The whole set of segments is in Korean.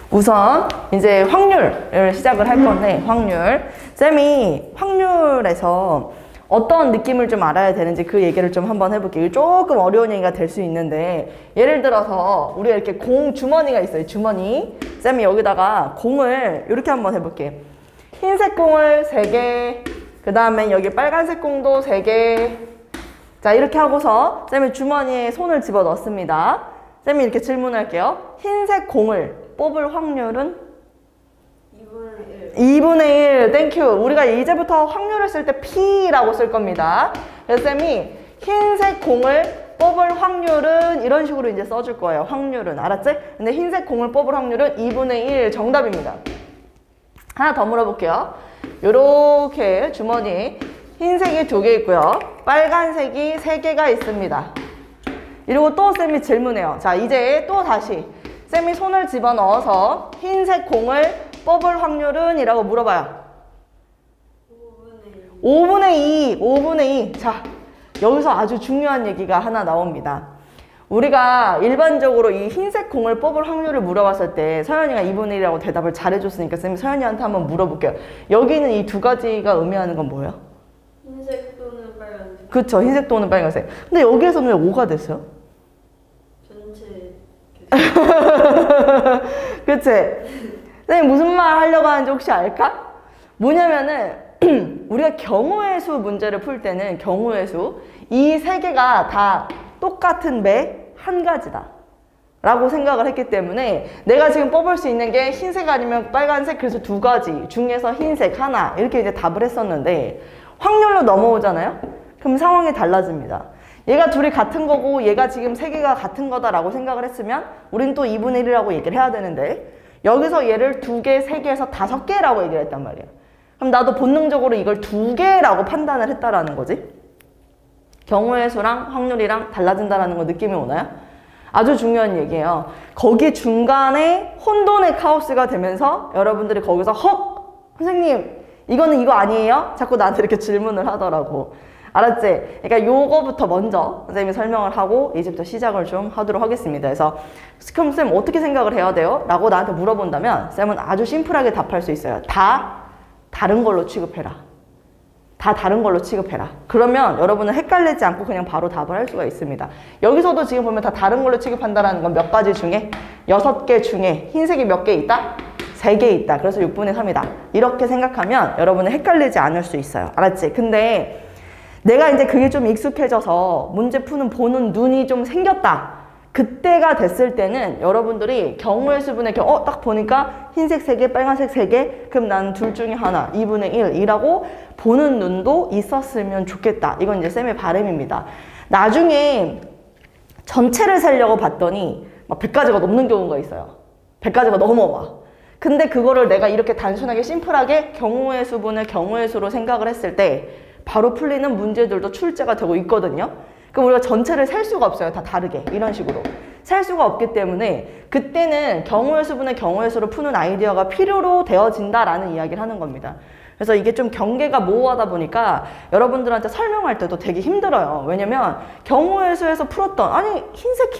우선 이제 확률을 시작을 할 건데, 확률. 쌤이 확률에서 어떤 느낌을 좀 알아야 되는지 그 얘기를 좀 한번 해볼게요. 조금 어려운 얘기가 될 수 있는데, 예를 들어서 우리가 이렇게 공 주머니가 있어요. 주머니. 쌤이 여기다가 공을 이렇게 한번 해볼게요. 흰색 공을 3개, 그 다음에 여기 빨간색 공도 3개. 자, 이렇게 하고서 쌤이 주머니에 손을 집어 넣습니다. 쌤이 이렇게 질문할게요. 흰색 공을 뽑을 확률은? 2분의 1. 땡큐. 우리가 이제부터 확률을 쓸 때 P라고 쓸 겁니다. 그래서 쌤이 흰색 공을 뽑을 확률은 이런 식으로 이제 써줄 거예요. 확률은. 알았지? 근데 흰색 공을 뽑을 확률은 2분의 1 정답입니다. 하나 더 물어볼게요. 요렇게 주머니 흰색이 2개 있고요. 빨간색이 3개가 있습니다. 이러고 또 쌤이 질문해요. 자, 이제 또 다시 쌤이 손을 집어넣어서 흰색 공을 뽑을 확률은? 이라고 물어봐요. 5분의 2. 5분의 2. 자, 여기서 아주 중요한 얘기가 하나 나옵니다. 우리가 일반적으로 이 흰색 공을 뽑을 확률을 물어봤을 때 서연이가 2분의 1이라고 대답을 잘해줬으니까 쌤이 서연이한테 한번 물어볼게요. 여기는 이 두 가지가 의미하는 건 뭐예요? 흰색 또는 빨간색. 그쵸, 흰색 또는 빨간색. 근데 여기에서는 왜 5가 됐어요? 전체. 그치? 선생님 무슨 말 하려고 하는지 혹시 알까? 뭐냐면은 우리가 경우의 수 문제를 풀 때는 경우의 수 이 3개가 다 똑같은 배 한 가지다 라고 생각을 했기 때문에 내가 지금 뽑을 수 있는 게 흰색 아니면 빨간색, 그래서 2가지 중에서 흰색 하나 이렇게 이제 답을 했었는데 확률로 넘어오잖아요? 그럼 상황이 달라집니다. 얘가 둘이 같은 거고 얘가 지금 3개가 같은 거다라고 생각을 했으면 우린 또 2분의 1이라고 얘기를 해야 되는데 여기서 얘를 2개, 3개에서 5개라고 얘기를 했단 말이에요. 그럼 나도 본능적으로 이걸 2개라고 판단을 했다라는 거지. 경우의 수랑 확률이랑 달라진다라는 거 느낌이 오나요? 아주 중요한 얘기예요. 거기 중간에 혼돈의 카오스가 되면서 여러분들이 거기서 헉! 선생님 이거는 이거 아니에요? 자꾸 나한테 이렇게 질문을 하더라고. 알았지? 그러니까 요거부터 먼저 선생님이 설명을 하고 이제부터 시작을 좀 하도록 하겠습니다. 그래서 그럼 쌤 어떻게 생각을 해야 돼요? 라고 나한테 물어본다면 쌤은 아주 심플하게 답할 수 있어요. 다 다른 걸로 취급해라. 다 다른 걸로 취급해라. 그러면 여러분은 헷갈리지 않고 그냥 바로 답을 할 수가 있습니다. 여기서도 지금 보면 다 다른 걸로 취급한다는 건 몇 가지 중에 6개 중에 흰색이 몇 개 있다? 3개 있다. 그래서 6분의 3이다. 이렇게 생각하면 여러분은 헷갈리지 않을 수 있어요. 알았지? 근데 내가 이제 그게 좀 익숙해져서 문제 보는 눈이 좀 생겼다. 그때가 됐을 때는 여러분들이 경우의 수분의 경우 딱 보니까 흰색 3개, 빨간색 3개 그럼 나는 둘 중에 하나 2분의 1이라고 보는 눈도 있었으면 좋겠다. 이건 이제 쌤의 바람입니다. 나중에 전체를 세려고 봤더니 막 100가지가 넘는 경우가 있어요. 100가지가 넘어와. 근데 그거를 내가 이렇게 단순하게 심플하게 경우의 수분을 경우의 수로 생각을 했을 때 바로 풀리는 문제들도 출제가 되고 있거든요. 그럼 우리가 전체를 셀 수가 없어요. 다 다르게. 이런 식으로. 셀 수가 없기 때문에 그때는 경우의 수분의 경우의 수로 푸는 아이디어가 필요로 되어진다라는 이야기를 하는 겁니다. 그래서 이게 좀 경계가 모호하다 보니까 여러분들한테 설명할 때도 되게 힘들어요. 왜냐면 경우의 수에서 풀었던 아니 흰색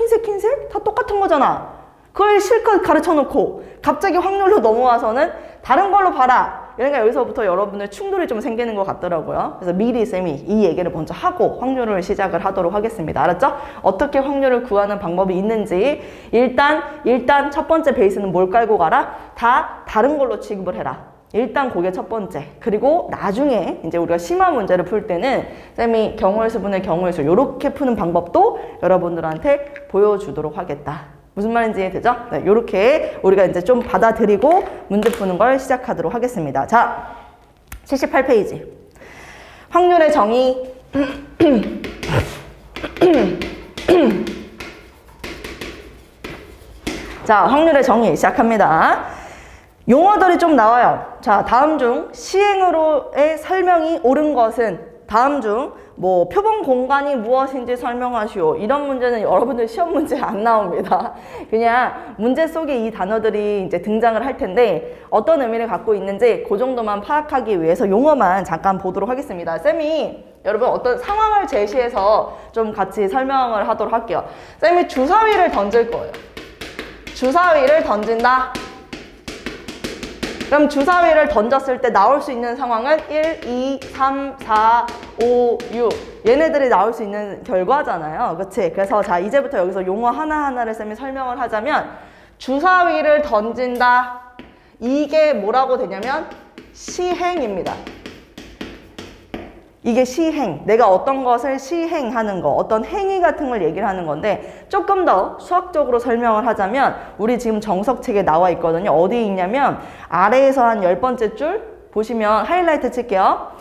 다 똑같은 거잖아. 그걸 실컷 가르쳐 놓고 갑자기 확률로 넘어와서는 다른 걸로 봐라. 그러니까 여기서부터 여러분의 충돌이 좀 생기는 것 같더라고요. 그래서 미리 쌤이 이 얘기를 먼저 하고 확률을 시작을 하도록 하겠습니다. 알았죠? 어떻게 확률을 구하는 방법이 있는지 일단 첫 번째 베이스는 뭘 깔고 가라? 다 다른 걸로 취급을 해라. 일단 그게 첫 번째. 그리고 나중에 이제 우리가 심화 문제를 풀 때는 쌤이 경우의 수분의 경우의 수 이렇게 푸는 방법도 여러분들한테 보여주도록 하겠다. 무슨 말인지 이해되죠? 네, 요렇게 우리가 이제 좀 받아들이고 문제 푸는 걸 시작하도록 하겠습니다. 자, 78페이지. 확률의 정의. 자, 확률의 정의 시작합니다. 용어들이 좀 나와요. 자, 다음 중 시행으로의 설명이 옳은 것은 다음 중 뭐 표본 공간이 무엇인지 설명하시오. 이런 문제는 여러분들 시험 문제에 안 나옵니다. 그냥 문제 속에 이 단어들이 이제 등장을 할 텐데 어떤 의미를 갖고 있는지 그 정도만 파악하기 위해서 용어만 잠깐 보도록 하겠습니다. 쌤이 여러분 어떤 상황을 제시해서 좀 같이 설명을 하도록 할게요. 쌤이 주사위를 던질 거예요. 주사위를 던진다. 그럼 주사위를 던졌을 때 나올 수 있는 상황은 1, 2, 3, 4, 5, 6 얘네들이 나올 수 있는 결과잖아요. 그치? 그래서 자 이제부터 여기서 용어 하나하나를 쌤이 설명을 하자면 주사위를 던진다. 이게 뭐라고 되냐면 시행입니다. 이게 시행, 내가 어떤 것을 시행하는 거, 어떤 행위 같은 걸 얘기를 하는 건데 조금 더 수학적으로 설명을 하자면 우리 지금 정석책에 나와 있거든요. 어디 있냐면 아래에서 한 10번째 줄 보시면 하이라이트 칠게요.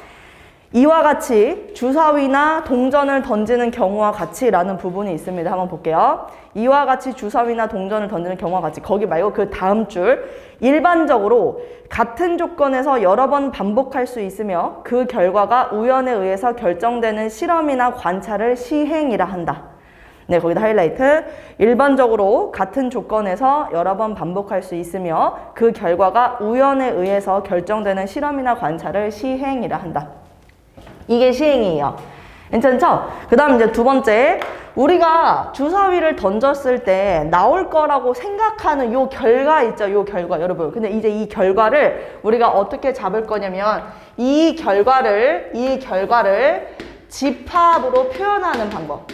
이와 같이 주사위나 동전을 던지는 경우와 같이 라는 부분이 있습니다. 한번 볼게요. 이와 같이 주사위나 동전을 던지는 경우와 같이 거기 말고 그 다음 줄 일반적으로 같은 조건에서 여러 번 반복할 수 있으며 그 결과가 우연에 의해서 결정되는 실험이나 관찰을 시행이라 한다. 네, 거기다 하이라이트. 일반적으로 같은 조건에서 여러 번 반복할 수 있으며 그 결과가 우연에 의해서 결정되는 실험이나 관찰을 시행이라 한다. 이게 시행이에요. 괜찮죠? 그 다음 이제 두 번째, 우리가 주사위를 던졌을 때 나올 거라고 생각하는 요 결과 있죠? 요 결과 여러분. 근데 이제 이 결과를 우리가 어떻게 잡을 거냐면 이 결과를 집합으로 표현하는 방법.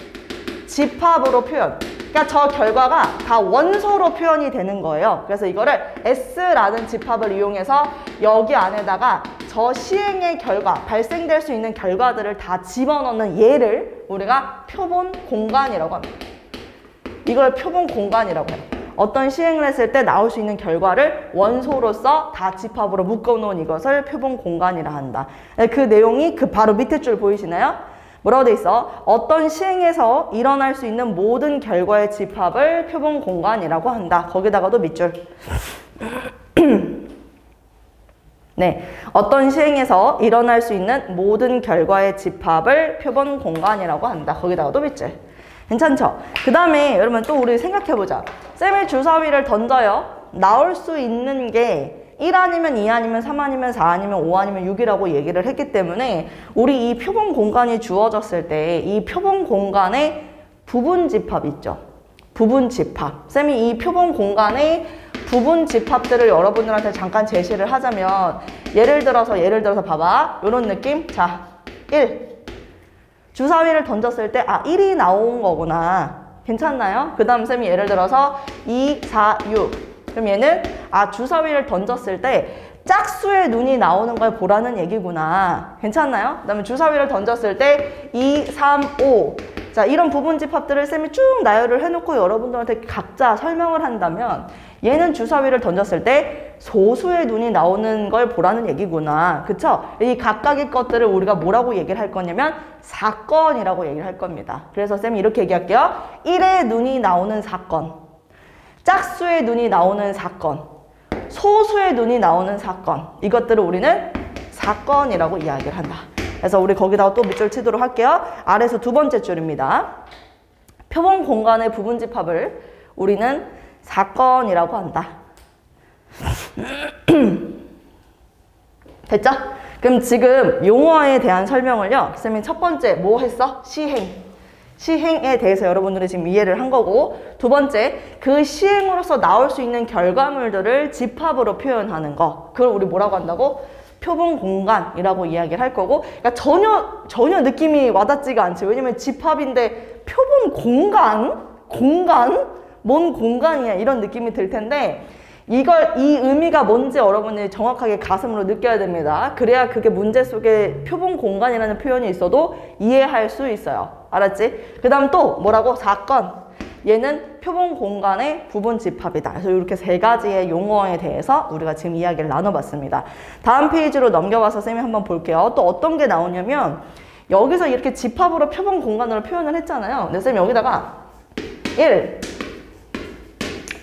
집합으로 표현. 그러니까 저 결과가 다 원소로 표현이 되는 거예요. 그래서 이거를 S라는 집합을 이용해서 여기 안에다가 저 시행의 결과, 발생될 수 있는 결과들을 다 집어넣는 얘를 우리가 표본 공간이라고 합니다. 이걸 표본 공간이라고 해요. 어떤 시행을 했을 때 나올 수 있는 결과를 원소로서 다 집합으로 묶어놓은 이것을 표본 공간이라 한다. 그 내용이 그 바로 밑에 줄 보이시나요? 뭐라고 돼 있어? 어떤 시행에서 일어날 수 있는 모든 결과의 집합을 표본 공간이라고 한다. 거기다가도 밑줄. 네, 어떤 시행에서 일어날 수 있는 모든 결과의 집합을 표본 공간이라고 한다. 거기다가도 밑줄. 괜찮죠? 그 다음에 여러분 또 우리 생각해보자. 쌤이 주사위를 던져요. 나올 수 있는 게 1 아니면 2 아니면 3 아니면 4 아니면 5 아니면 6이라고 얘기를 했기 때문에 우리 이 표본 공간이 주어졌을 때 이 표본 공간의 부분 집합 있죠? 부분 집합. 쌤이 이 표본 공간의 부분 집합들을 여러분들한테 잠깐 제시를 하자면 예를 들어서 봐봐. 이런 느낌? 자, 1. 주사위를 던졌을 때 1이 나온 거구나. 괜찮나요? 그 다음 쌤이 예를 들어서 2, 4, 6. 그럼 얘는 주사위를 던졌을 때 짝수의 눈이 나오는 걸 보라는 얘기구나. 괜찮나요? 그 다음에 주사위를 던졌을 때 2, 3, 5. 자, 이런 부분 집합들을 쌤이 쭉 나열을 해놓고 여러분들한테 각자 설명을 한다면 얘는 주사위를 던졌을 때 소수의 눈이 나오는 걸 보라는 얘기구나. 그쵸? 이 각각의 것들을 우리가 뭐라고 얘기를 할 거냐면 사건이라고 얘기를 할 겁니다. 그래서 쌤이 이렇게 얘기할게요. 1의 눈이 나오는 사건. 짝수의 눈이 나오는 사건, 소수의 눈이 나오는 사건, 이것들을 우리는 사건이라고 이야기를 한다. 그래서 우리 거기다가 또 밑줄 치도록 할게요. 아래에서 두 번째 줄입니다. 표본 공간의 부분 집합을 우리는 사건이라고 한다. 됐죠? 그럼 지금 용어에 대한 설명을요. 쌤이 첫 번째 뭐 했어? 시행에 대해서 여러분들이 지금 이해를 한 거고, 두 번째, 그 시행으로서 나올 수 있는 결과물들을 집합으로 표현하는 거. 그걸 우리 뭐라고 한다고? 표본 공간이라고 이야기를 할 거고, 그러니까 전혀 느낌이 와닿지가 않지. 왜냐면 집합인데 표본 공간? 뭔 공간이야? 이런 느낌이 들 텐데, 이 의미가 뭔지 여러분이 정확하게 가슴으로 느껴야 됩니다. 그래야 그게 문제 속에 표본 공간이라는 표현이 있어도 이해할 수 있어요. 알았지? 그 다음 또 뭐라고? 사건. 얘는 표본 공간의 부분 집합이다. 그래서 이렇게 세 가지의 용어에 대해서 우리가 지금 이야기를 나눠봤습니다. 다음 페이지로 넘겨와서 쌤이 한번 볼게요. 또 어떤 게 나오냐면 여기서 이렇게 집합으로 표본 공간으로 표현을 했잖아요. 근데 쌤이 여기다가 1,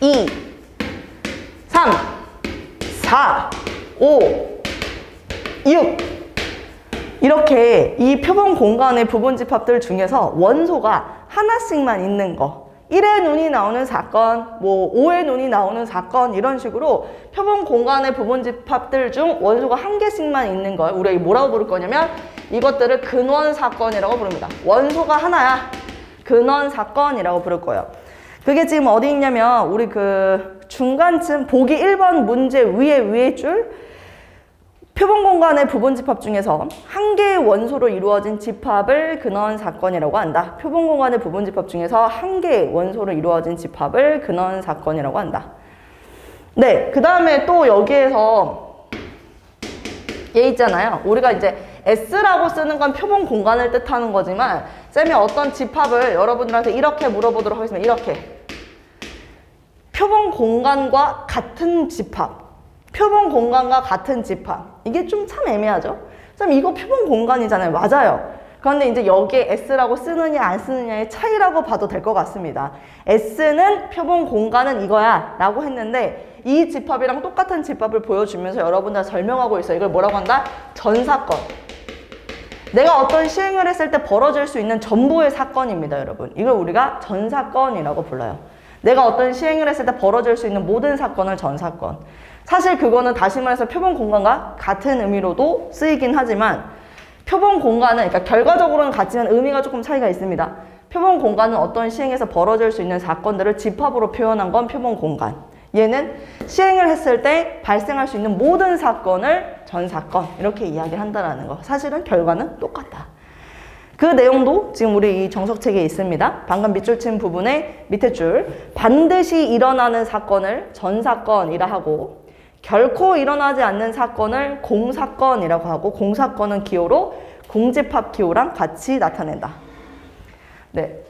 2, 3, 4, 5, 6 이렇게 이 표본 공간의 부분 집합들 중에서 원소가 하나씩만 있는 거, 1의 눈이 나오는 사건, 뭐 5의 눈이 나오는 사건, 이런 식으로 표본 공간의 부분 집합들 중 원소가 한 개씩만 있는 걸 우리가 뭐라고 부를 거냐면 이것들을 근원 사건이라고 부릅니다. 원소가 하나야. 근원 사건이라고 부를 거예요. 그게 지금 어디 있냐면 우리 그 중간쯤 보기 1번 문제 위에 줄 표본 공간의 부분 집합 중에서 한 개의 원소로 이루어진 집합을 근원 사건이라고 한다. 표본 공간의 부분 집합 중에서 한 개의 원소로 이루어진 집합을 근원 사건이라고 한다. 네, 그 다음에 또 여기에서 얘 있잖아요. 우리가 이제 S라고 쓰는 건 표본 공간을 뜻하는 거지만 쌤이 어떤 집합을 여러분들한테 이렇게 물어보도록 하겠습니다. 이렇게. 표본 공간과 같은 집합. 표본 공간과 같은 집합. 이게 좀 참 애매하죠? 쌤 이거 표본 공간이잖아요. 맞아요. 그런데 이제 여기에 S라고 쓰느냐 안 쓰느냐의 차이라고 봐도 될 것 같습니다. S는 표본 공간은 이거야 라고 했는데 이 집합이랑 똑같은 집합을 보여주면서 여러분들 설명하고 있어요. 이걸 뭐라고 한다? 전사건. 내가 어떤 시행을 했을 때 벌어질 수 있는 전부의 사건입니다, 여러분. 이걸 우리가 전사건이라고 불러요. 내가 어떤 시행을 했을 때 벌어질 수 있는 모든 사건을 전사건. 사실 그거는 다시 말해서 표본 공간과 같은 의미로도 쓰이긴 하지만 표본 공간은, 그러니까 결과적으로는 같지만 의미가 조금 차이가 있습니다. 표본 공간은 어떤 시행에서 벌어질 수 있는 사건들을 집합으로 표현한 건 표본 공간. 얘는 시행을 했을 때 발생할 수 있는 모든 사건을 전사건 이렇게 이야기를 한다는 거. 사실은 결과는 똑같다. 그 내용도 지금 우리 이 정석책에 있습니다. 방금 밑줄 친 부분의 밑에 줄 반드시 일어나는 사건을 전사건이라 하고 결코 일어나지 않는 사건을 공사건이라고 하고 공사건은 기호로 공집합 기호랑 같이 나타낸다. 네.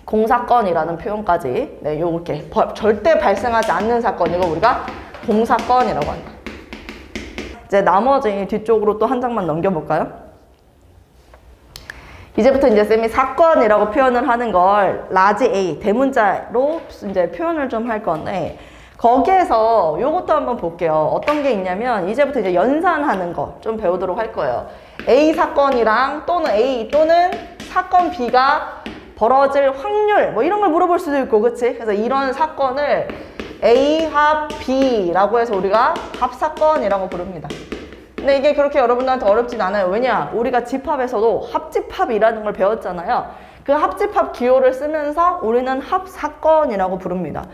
공사건이라는 표현까지 네, 요렇게 절대 발생하지 않는 사건 이거 우리가 공사건이라고 한다. 이제 나머지 뒤쪽으로 또 한 장만 넘겨볼까요? 이제부터 이제 쌤이 사건이라고 표현을 하는 걸 라지 A 대문자로 이제 표현을 좀 할 건데 거기에서 요것도 한번 볼게요. 어떤 게 있냐면 이제부터 이제 연산하는 거 좀 배우도록 할 거예요. A 사건이랑 또는 A 또는 사건 B가 벌어질 확률 뭐 이런 걸 물어볼 수도 있고 그치? 그래서 이런 사건을 A 합 B라고 해서 우리가 합사건이라고 부릅니다. 근데 이게 그렇게 여러분들한테 어렵진 않아요. 왜냐? 우리가 집합에서도 합집합이라는 걸 배웠잖아요. 그 합집합 기호를 쓰면서 우리는 합사건이라고 부릅니다.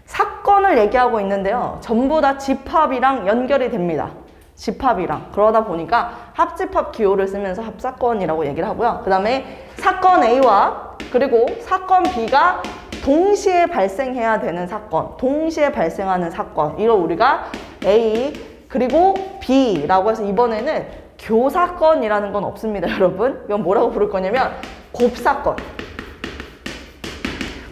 사건을 얘기하고 있는데요. 전부 다 집합이랑 연결이 됩니다. 집합이랑. 그러다 보니까 합집합 기호를 쓰면서 합사건이라고 얘기를 하고요. 그 다음에 사건 A와 그리고 사건 B가 동시에 발생해야 되는 사건, 동시에 발생하는 사건. 이걸 우리가 A 그리고 B라고 해서 이번에는 교사건이라는 건 없습니다, 여러분. 이건 뭐라고 부를 거냐면 곱사건.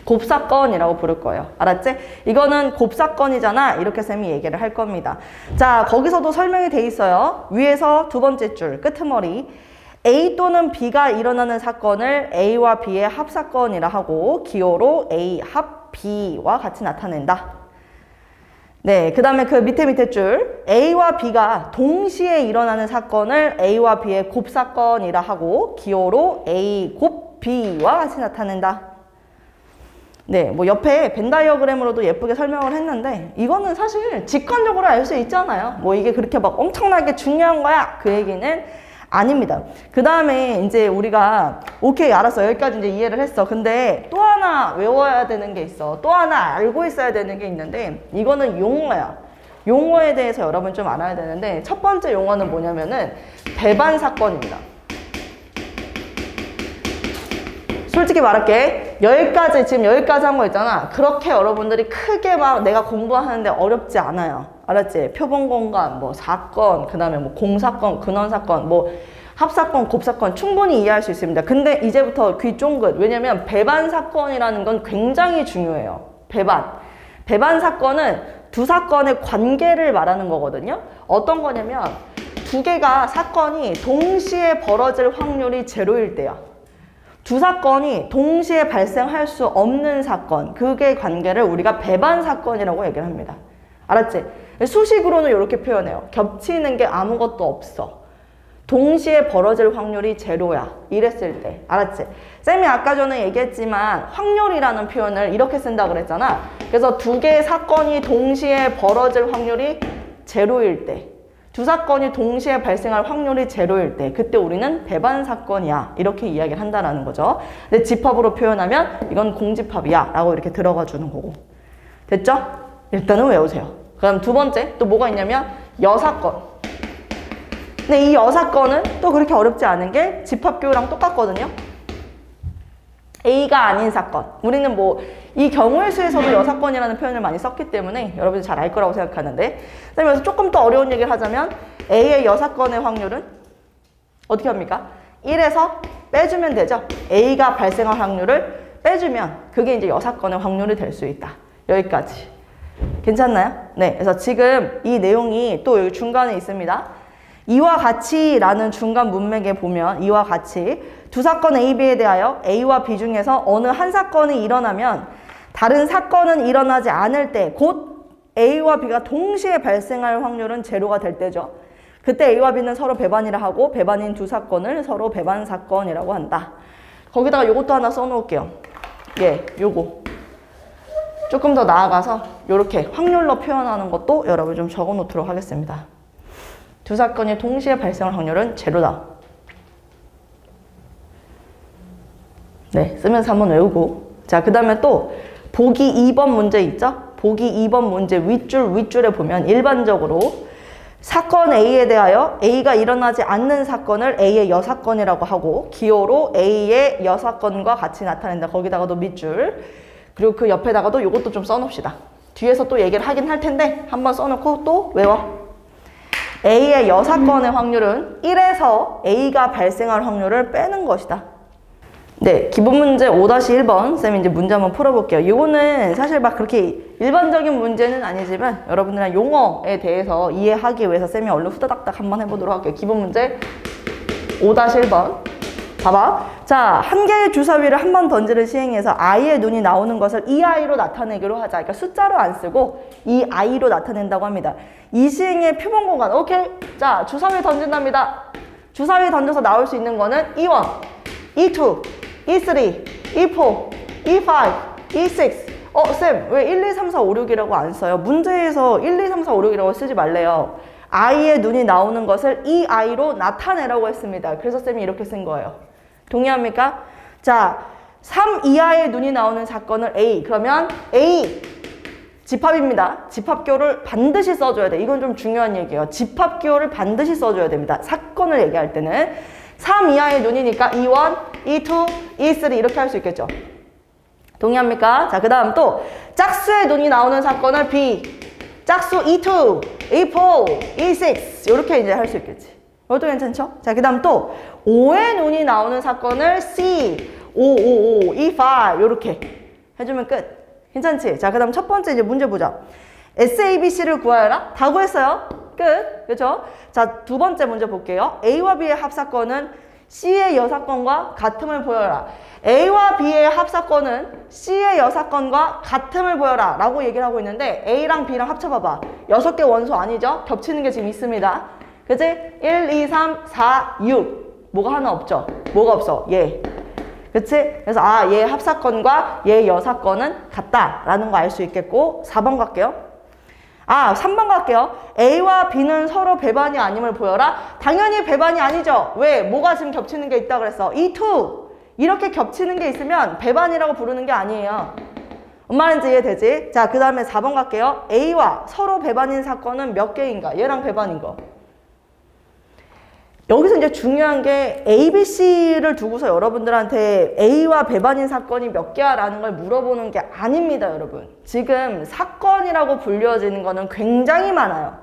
곱사건이라고 부를 거예요. 알았지? 이거는 곱사건이잖아. 이렇게 쌤이 얘기를 할 겁니다. 자, 거기서도 설명이 돼 있어요. 위에서 두 번째 줄, 끄트머리. A 또는 B가 일어나는 사건을 A와 B의 합사건이라 하고 기호로 A 합 B와 같이 나타낸다. 네, 그 다음에 그 밑에 줄 A와 B가 동시에 일어나는 사건을 A와 B의 곱사건이라 하고 기호로 A 곱 B와 같이 나타낸다. 네, 뭐 옆에 벤 다이어그램으로도 예쁘게 설명을 했는데 이거는 사실 직관적으로 알 수 있잖아요. 뭐 이게 그렇게 막 엄청나게 중요한 거야 그 얘기는 아닙니다. 그 다음에 이제 우리가 오케이 알았어 여기까지 이제 이해를 했어. 근데 또 하나 외워야 되는 게 있어. 또 하나 알고 있어야 되는 게 있는데 이거는 용어야. 용어에 대해서 여러분 좀 알아야 되는데 첫 번째 용어는 뭐냐면은 배반 사건입니다. 솔직히 말할게. 여기까지 지금 여기까지 한 거 있잖아. 그렇게 여러분들이 크게 막 내가 공부하는데 어렵지 않아요. 알았지? 표본 공간, 뭐 사건, 그 다음에 뭐 공사건, 근원사건, 뭐 합사건, 곱사건 충분히 이해할 수 있습니다. 근데 이제부터 귀 쫑긋. 왜냐면 배반 사건이라는 건 굉장히 중요해요. 배반. 배반 사건은 두 사건의 관계를 말하는 거거든요. 어떤 거냐면 두 개가 사건이 동시에 벌어질 확률이 제로일 때야. 두 사건이 동시에 발생할 수 없는 사건, 그게 관계를 우리가 배반 사건이라고 얘기를 합니다. 알았지? 수식으로는 이렇게 표현해요. 겹치는 게 아무것도 없어. 동시에 벌어질 확률이 제로야. 이랬을 때. 알았지? 쌤이 아까 전에 얘기했지만 확률이라는 표현을 이렇게 쓴다고 그랬잖아. 그래서 두 개의 사건이 동시에 벌어질 확률이 제로일 때. 두 사건이 동시에 발생할 확률이 제로일 때 그때 우리는 배반 사건이야 이렇게 이야기를 한다는 거죠. 근데 집합으로 표현하면 이건 공집합이야 라고 이렇게 들어가 주는 거고. 됐죠? 일단은 외우세요. 그럼 두 번째 또 뭐가 있냐면 여사건. 근데 이 여사건은 또 그렇게 어렵지 않은 게 집합교랑 똑같거든요. A가 아닌 사건. 우리는 뭐 이 경우의 수에서도 여사건이라는 표현을 많이 썼기 때문에 여러분이 잘 알 거라고 생각하는데, 그래서 조금 더 어려운 얘기를 하자면 A의 여사건의 확률은 어떻게 합니까? 1에서 빼주면 되죠. A가 발생할 확률을 빼주면 그게 이제 여사건의 확률이 될 수 있다. 여기까지. 괜찮나요? 네, 그래서 지금 이 내용이 또 여기 중간에 있습니다. 이와 같이 라는 중간 문맥에 보면 이와 같이 두 사건 A, B에 대하여 A와 B 중에서 어느 한 사건이 일어나면 다른 사건은 일어나지 않을 때 곧 A와 B가 동시에 발생할 확률은 제로가 될 때죠. 그때 A와 B는 서로 배반이라 하고 배반인 두 사건을 서로 배반 사건이라고 한다. 거기다가 요것도 하나 써놓을게요. 예, 요거. 조금 더 나아가서 이렇게 확률로 표현하는 것도 여러분 좀 적어 놓도록 하겠습니다. 두 사건이 동시에 발생할 확률은 제로다. 네, 쓰면서 한번 외우고. 자, 그 다음에 또 보기 2번 문제 있죠? 보기 2번 문제 윗줄에 보면 일반적으로 사건 A에 대하여 A가 일어나지 않는 사건을 A의 여사건이라고 하고 기호로 A의 여사건과 같이 나타낸다. 거기다가도 밑줄. 그리고 그 옆에다가도 이것도 좀 써놓읍시다. 뒤에서 또 얘기를 하긴 할 텐데 한번 써놓고 또 외워. A의 여사건의 확률은 1에서 A가 발생할 확률을 빼는 것이다. 네, 기본 문제 5-1번 쌤이 이제 문제 한번 풀어볼게요. 이거는 사실 막 그렇게 일반적인 문제는 아니지만 여러분들의 용어에 대해서 이해하기 위해서 쌤이 얼른 후다닥닥 한번 해보도록 할게요. 기본 문제 5-1번 봐봐. 자, 한 개의 주사위를 한 번 던지는 시행에서 I의 눈이 나오는 것을 이 I로 나타내기로 하자. 그러니까 숫자로 안 쓰고 이 I로 나타낸다고 합니다. 이 시행의 표본 공간. 오케이. 자, 주사위 던진답니다. 주사위 던져서 나올 수 있는 거는 E1, E2, E3, E4, E5, E6. 쌤, 왜 1, 2, 3, 4, 5, 6이라고 안 써요? 문제에서 1, 2, 3, 4, 5, 6이라고 쓰지 말래요. I의 눈이 나오는 것을 이 I로 나타내라고 했습니다. 그래서 쌤이 이렇게 쓴 거예요. 동의합니까? 자, 3 이하의 눈이 나오는 사건을 A. 그러면 A 집합입니다. 집합기호를 반드시 써줘야 돼. 이건 좀 중요한 얘기예요. 집합기호를 반드시 써줘야 됩니다. 사건을 얘기할 때는 3 이하의 눈이니까 E1, E2, E3 이렇게 할 수 있겠죠. 동의합니까? 자, 그 다음 또 짝수의 눈이 나오는 사건을 B, 짝수 E2, E4, E6 이렇게 이제 할 수 있겠지. 이것도 괜찮죠? 자, 그 다음 또 5의 눈이 나오는 사건을 C, 5, 5, 5, E5 이렇게 해주면 끝. 괜찮지? 자, 그 다음 첫 번째 이제 문제 보자. SABC를 구하여라. 다 구했어요. 끝. 그렇죠? 자, 두 번째 문제 볼게요. A와 B의 합사건은 C의 여사건과 같음을 보여라. A와 B의 합사건은 C의 여사건과 같음을 보여라 라고 얘기를 하고 있는데 A랑 B랑 합쳐봐봐. 6개 원소 아니죠? 겹치는 게 지금 있습니다. 그치? 1, 2, 3, 4, 6. 뭐가 하나 없죠? 뭐가 없어? 얘. 그치? 그래서 얘 합사건과 얘 여사건은 같다라는 거 알 수 있겠고 4번 갈게요. 3번 갈게요. A와 B는 서로 배반이 아님을 보여라. 당연히 배반이 아니죠. 왜? 뭐가 지금 겹치는 게 있다고 그랬어? E2. 이렇게 겹치는 게 있으면 배반이라고 부르는 게 아니에요. 뭔 말인지 이해되지? 자, 그 다음에 4번 갈게요. A와 서로 배반인 사건은 몇 개인가? 얘랑 배반인 거. 여기서 이제 중요한 게 A, B, C를 두고서 여러분들한테 A와 배반인 사건이 몇 개야? 라는 걸 물어보는 게 아닙니다, 여러분. 지금 사건이라고 불려지는 거는 굉장히 많아요.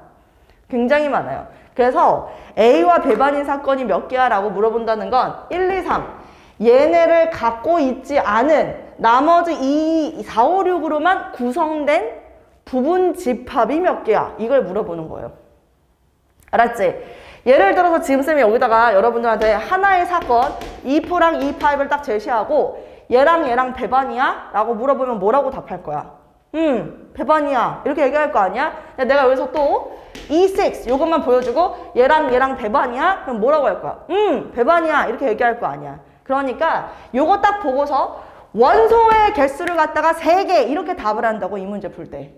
굉장히 많아요. 그래서 A와 배반인 사건이 몇 개야? 라고 물어본다는 건 1, 2, 3. 얘네를 갖고 있지 않은 나머지 2, 4, 5, 6으로만 구성된 부분 집합이 몇 개야? 이걸 물어보는 거예요. 알았지? 예를 들어서 지금 쌤이 여기다가 여러분들한테 하나의 사건 E4랑 E5을 딱 제시하고 얘랑 배반이야? 라고 물어보면 뭐라고 답할 거야? 배반이야. 이렇게 얘기할 거 아니야? 내가 여기서 또 E6 이것만 보여주고 얘랑 배반이야? 그럼 뭐라고 할 거야? 배반이야. 이렇게 얘기할 거 아니야. 그러니까 요거 딱 보고서 원소의 개수를 갖다가 3개 이렇게 답을 한다고 이 문제 풀 때.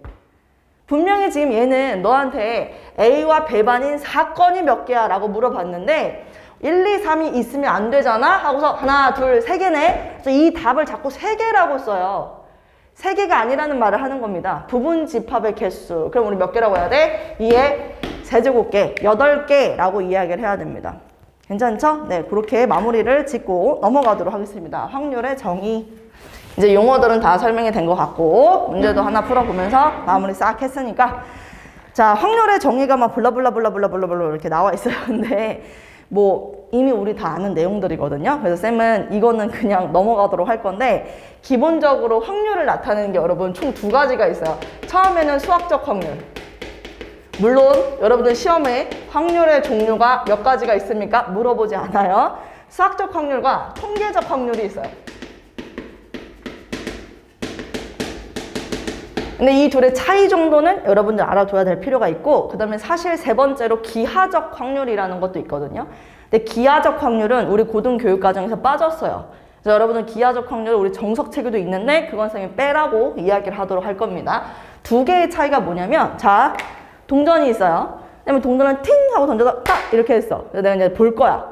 분명히 지금 얘는 너한테 A와 배반인 사건이 몇 개야? 라고 물어봤는데 1, 2, 3이 있으면 안 되잖아? 하고서 하나, 둘, 3개네? 그래서 이 답을 자꾸 3개라고 써요. 세 개가 아니라는 말을 하는 겁니다. 부분 집합의 개수. 그럼 우리 몇 개라고 해야 돼? 2의 세제곱개, 8개라고 이야기를 해야 됩니다. 괜찮죠? 네, 그렇게 마무리를 짓고 넘어가도록 하겠습니다. 확률의 정의. 이제 용어들은 다 설명이 된 것 같고 문제도 하나 풀어보면서 마무리 싹 했으니까 자, 확률의 정의가 막 블라블라블라블라블라 이렇게 나와 있어요. 근데 뭐 이미 우리 다 아는 내용들이거든요. 그래서 쌤은 이거는 그냥 넘어가도록 할 건데 기본적으로 확률을 나타내는 게 여러분 총 2가지가 있어요. 처음에는 수학적 확률. 물론 여러분들 시험에 확률의 종류가 몇 가지가 있습니까? 물어보지 않아요. 수학적 확률과 통계적 확률이 있어요. 근데 이 둘의 차이 정도는 여러분들 알아둬야 될 필요가 있고 그 다음에 사실 세 번째로 기하적 확률이라는 것도 있거든요. 근데 기하적 확률은 우리 고등교육과정에서 빠졌어요. 그래서 여러분은 기하적 확률 우리 정석책에도 있는데 그건 쌤이 빼라고 이야기를 하도록 할 겁니다. 2개의 차이가 뭐냐면 자, 동전이 있어요. 그다음에 동전을 팅 하고 던져서 딱 이렇게 했어. 그래서 내가 이제 볼 거야.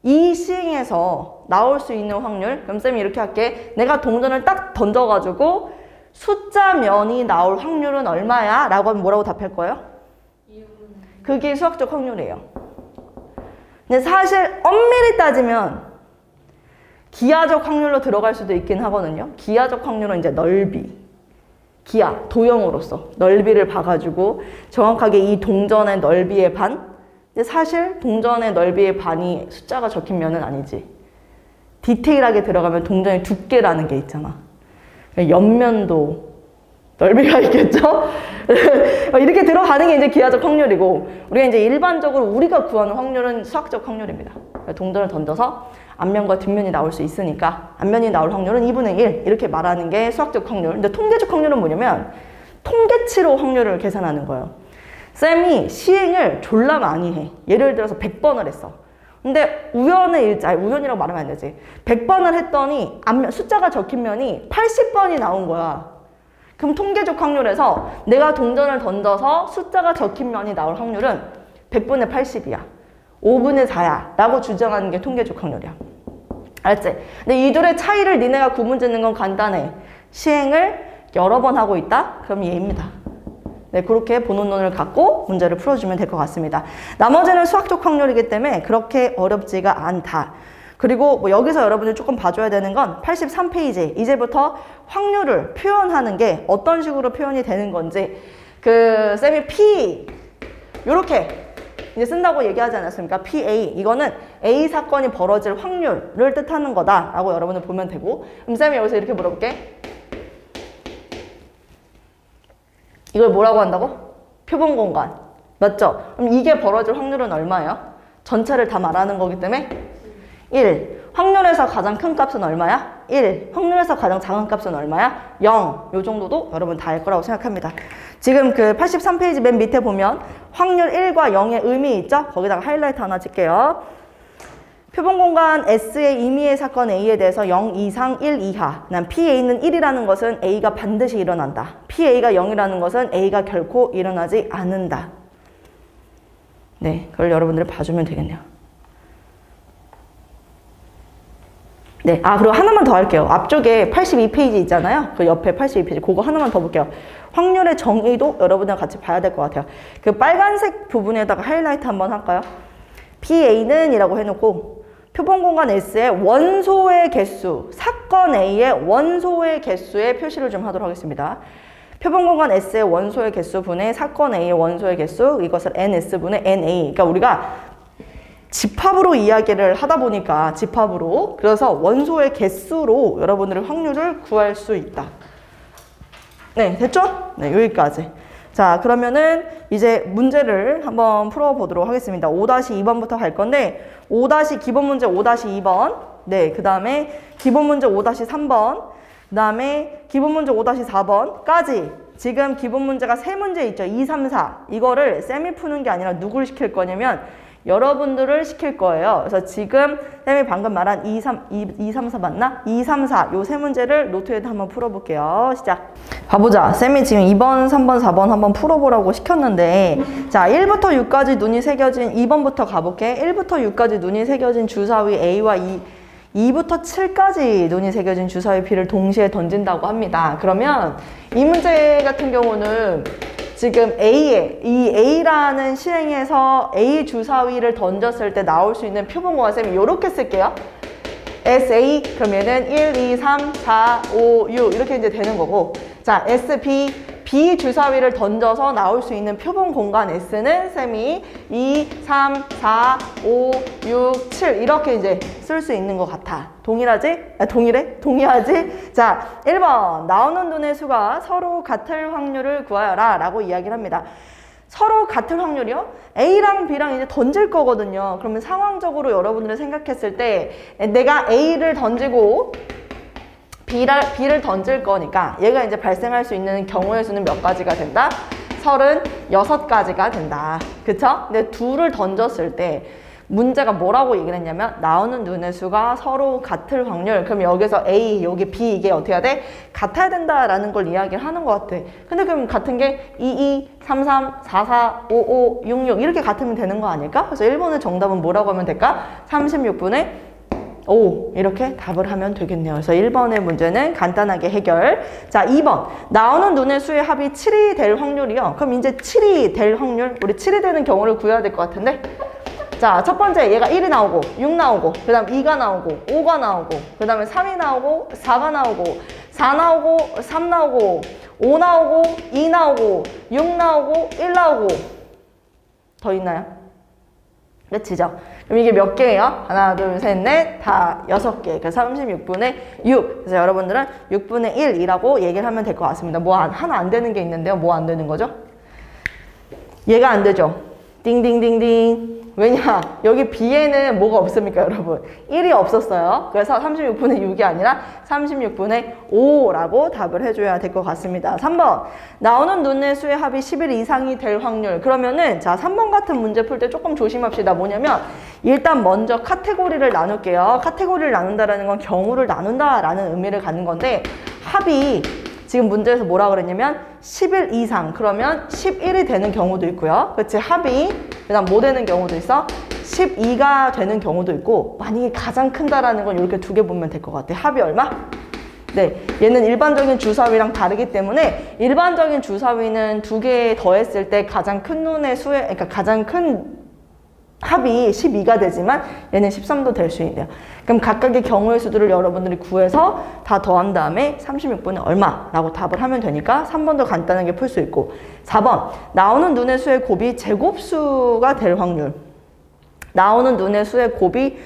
이 시행에서 나올 수 있는 확률. 그럼 쌤이 이렇게 할게. 내가 동전을 딱 던져가지고 숫자 면이 나올 확률은 얼마야? 라고 하면 뭐라고 답할 거예요? 그게 수학적 확률이에요. 근데 사실 엄밀히 따지면 기하적 확률로 들어갈 수도 있긴 하거든요. 기하적 확률은 이제 넓이. 기하, 도형으로서 넓이를 봐가지고 정확하게 이 동전의 넓이의 반? 근데 사실 동전의 넓이의 반이 숫자가 적힌 면은 아니지. 디테일하게 들어가면 동전의 두께라는 게 있잖아. 옆면도 넓이가 있겠죠? 이렇게 들어가는 게 이제 기하적 확률이고 우리가 이제 일반적으로 우리가 구하는 확률은 수학적 확률입니다. 동전을 던져서 앞면과 뒷면이 나올 수 있으니까 앞면이 나올 확률은 2분의 1 이렇게 말하는 게 수학적 확률. 근데 통계적 확률은 뭐냐면 통계치로 확률을 계산하는 거예요. 쌤이 시행을 졸라 많이 해. 예를 들어서 100번을 했어. 근데 우연의 일자, 우연이라고 말하면 안 되지. 100번을 했더니 앞면, 숫자가 적힌 면이 80번이 나온 거야. 그럼 통계적 확률에서 내가 동전을 던져서 숫자가 적힌 면이 나올 확률은 100분의 80이야. 5분의 4야. 라고 주장하는 게 통계적 확률이야. 알았지? 근데 이 둘의 차이를 니네가 구분짓는 건 간단해. 시행을 여러 번 하고 있다? 그럼 얘입니다. 네, 그렇게 본원론을 갖고 문제를 풀어주면 될 것 같습니다. 나머지는 수학적 확률이기 때문에 그렇게 어렵지가 않다. 그리고 뭐 여기서 여러분들 조금 봐줘야 되는 건 83페이지. 이제부터 확률을 표현하는 게 어떤 식으로 표현이 되는 건지 쌤이 P 요렇게 이제 쓴다고 얘기하지 않았습니까? PA. 이거는 A 사건이 벌어질 확률을 뜻하는 거다라고 여러분들 보면 되고 그럼 쌤이 여기서 이렇게 물어볼게. 이걸 뭐라고 한다고? 표본 공간. 맞죠? 그럼 이게 벌어질 확률은 얼마예요? 전체를 다 말하는 거기 때문에 1. 확률에서 가장 큰 값은 얼마야? 1. 확률에서 가장 작은 값은 얼마야? 0. 요 정도도 여러분 다 알 거라고 생각합니다. 지금 그 83페이지 맨 밑에 보면 확률 1과 0의 의미 있죠? 거기다가 하이라이트 하나 칠게요. 표본 공간 S의 임의의 사건 A에 대해서 0 이상 1 이하. 난 PA는 1이라는 것은 A가 반드시 일어난다. PA가 0이라는 것은 A가 결코 일어나지 않는다. 네, 그걸 여러분들이 봐주면 되겠네요. 네, 그리고 하나만 더 할게요. 앞쪽에 82페이지 있잖아요. 그 옆에 82페이지. 그거 하나만 더 볼게요. 확률의 정의도 여러분들 같이 봐야 될 것 같아요. 그 빨간색 부분에다가 하이라이트 한번 할까요? PA는 이라고 해놓고 표본 공간 S의 원소의 개수, 사건 A의 원소의 개수에 표시를 좀 하도록 하겠습니다. 표본 공간 S의 원소의 개수 분의 사건 A의 원소의 개수, 이것을 NS분의 NA. 그러니까 우리가 집합으로 이야기를 하다 보니까 집합으로, 그래서 원소의 개수로 여러분들의 확률을 구할 수 있다. 네, 됐죠? 네, 여기까지. 자, 그러면은 이제 문제를 한번 풀어보도록 하겠습니다. 5-2번부터 갈 건데 기본 문제 5-2번, 네, 그 다음에 기본 문제 5-3번, 그 다음에 기본 문제 5-4번까지 지금 기본 문제가 3문제 있죠. 2, 3, 4. 이거를 쌤이 푸는 게 아니라 누굴 시킬 거냐면 여러분들을 시킬 거예요. 그래서 지금 쌤이 방금 말한 2, 3, 4 맞나? 2, 3, 4 요 세 문제를 노트에다 한번 풀어볼게요. 시작. 봐보자. 쌤이 지금 2번, 3번, 4번 한번 풀어보라고 시켰는데 자, 1부터 6까지 눈이 새겨진 2번부터 가볼게. 1부터 6까지 눈이 새겨진 주사위 A와 2부터 7까지 눈이 새겨진 주사위 B를 동시에 던진다고 합니다. 그러면 이 문제 같은 경우는 지금 A에 이 A라는 실행에서 A 주사위를 던졌을 때 나올 수 있는 표본공간 쌤이 이렇게 쓸게요. SA 그러면은 1, 2, 3, 4, 5, 6 이렇게 이제 되는 거고, 자 SP B 주사위를 던져서 나올 수 있는 표본 공간 S는 쌤이 2, 3, 4, 5, 6, 7 이렇게 이제 쓸 수 있는 것 같아. 동일하지? 동일해? 동의하지? 자, 1번 나오는 눈의 수가 서로 같을 확률을 구하여라 라고 이야기를 합니다. 서로 같을 확률이요? A랑 B랑 이제 던질 거거든요. 그러면 상황적으로 여러분들이 생각했을 때 내가 A를 던지고 B를 던질 거니까 얘가 이제 발생할 수 있는 경우의 수는 몇 가지가 된다? 36가지가 된다. 그쵸? 근데 둘을 던졌을 때 문제가 뭐라고 얘기를 했냐면 나오는 눈의 수가 서로 같을 확률. 그럼 여기서 A, 여기 B 이게 어떻게 해야 돼? 같아야 된다라는 걸 이야기를 하는 것 같아. 근데 그럼 같은 게 22, 33, 44, 55, 66 이렇게 같으면 되는 거 아닐까? 그래서 1번의 정답은 뭐라고 하면 될까? 36분의 5 이렇게 답을 하면 되겠네요. 그래서 1번의 문제는 간단하게 해결. 자, 2번 나오는 눈의 수의 합이 7이 될 확률이요. 그럼 이제 7이 될 확률, 우리 7이 되는 경우를 구해야 될 것 같은데, 자, 첫 번째 얘가 1이 나오고 6 나오고 그 다음 2가 나오고 5가 나오고 그 다음에 3이 나오고 4가 나오고 4 나오고 3 나오고 5 나오고 2 나오고 6 나오고 1 나오고 더 있나요? 끝이죠? 그럼 이게 몇 개예요? 하나, 둘, 셋, 넷, 다 6개. 그래서 36분의 6. 그래서 여러분들은 6분의 1이라고 얘기를 하면 될 것 같습니다. 하나 안 되는 게 있는데요. 뭐 안 되는 거죠? 얘가 안 되죠? 띵띵띵띵. 왜냐? 여기 B에는 뭐가 없습니까, 여러분? 1이 없었어요. 그래서 36분의 6이 아니라 36분의 5라고 답을 해줘야 될 것 같습니다. 3번. 나오는 눈의 수의 합이 11 이상이 될 확률. 그러면은, 자, 3번 같은 문제 풀 때 조금 조심합시다. 뭐냐면, 일단 먼저 카테고리를 나눌게요. 카테고리를 나눈다라는 건 경우를 나눈다라는 의미를 갖는 건데, 합이 지금 문제에서 뭐라 그랬냐면 11 이상, 그러면 11이 되는 경우도 있고요. 그렇지? 합이 그다음 뭐 되는 경우도 있어? 12가 되는 경우도 있고, 만약에 가장 큰다라는 건 이렇게 두 개 보면 될 것 같아. 합이 얼마? 네, 얘는 일반적인 주사위랑 다르기 때문에 일반적인 주사위는 두 개 더했을 때 가장 큰 눈의 수의, 그러니까 가장 큰 합이 12가 되지만 얘는 13도 될 수 있네요. 그럼 각각의 경우의 수들을 여러분들이 구해서 다 더한 다음에 36분의 얼마라고 답을 하면 되니까 3번도 간단하게 풀 수 있고, 4번 나오는 눈의 수의 곱이 제곱수가 될 확률. 나오는 눈의 수의 곱이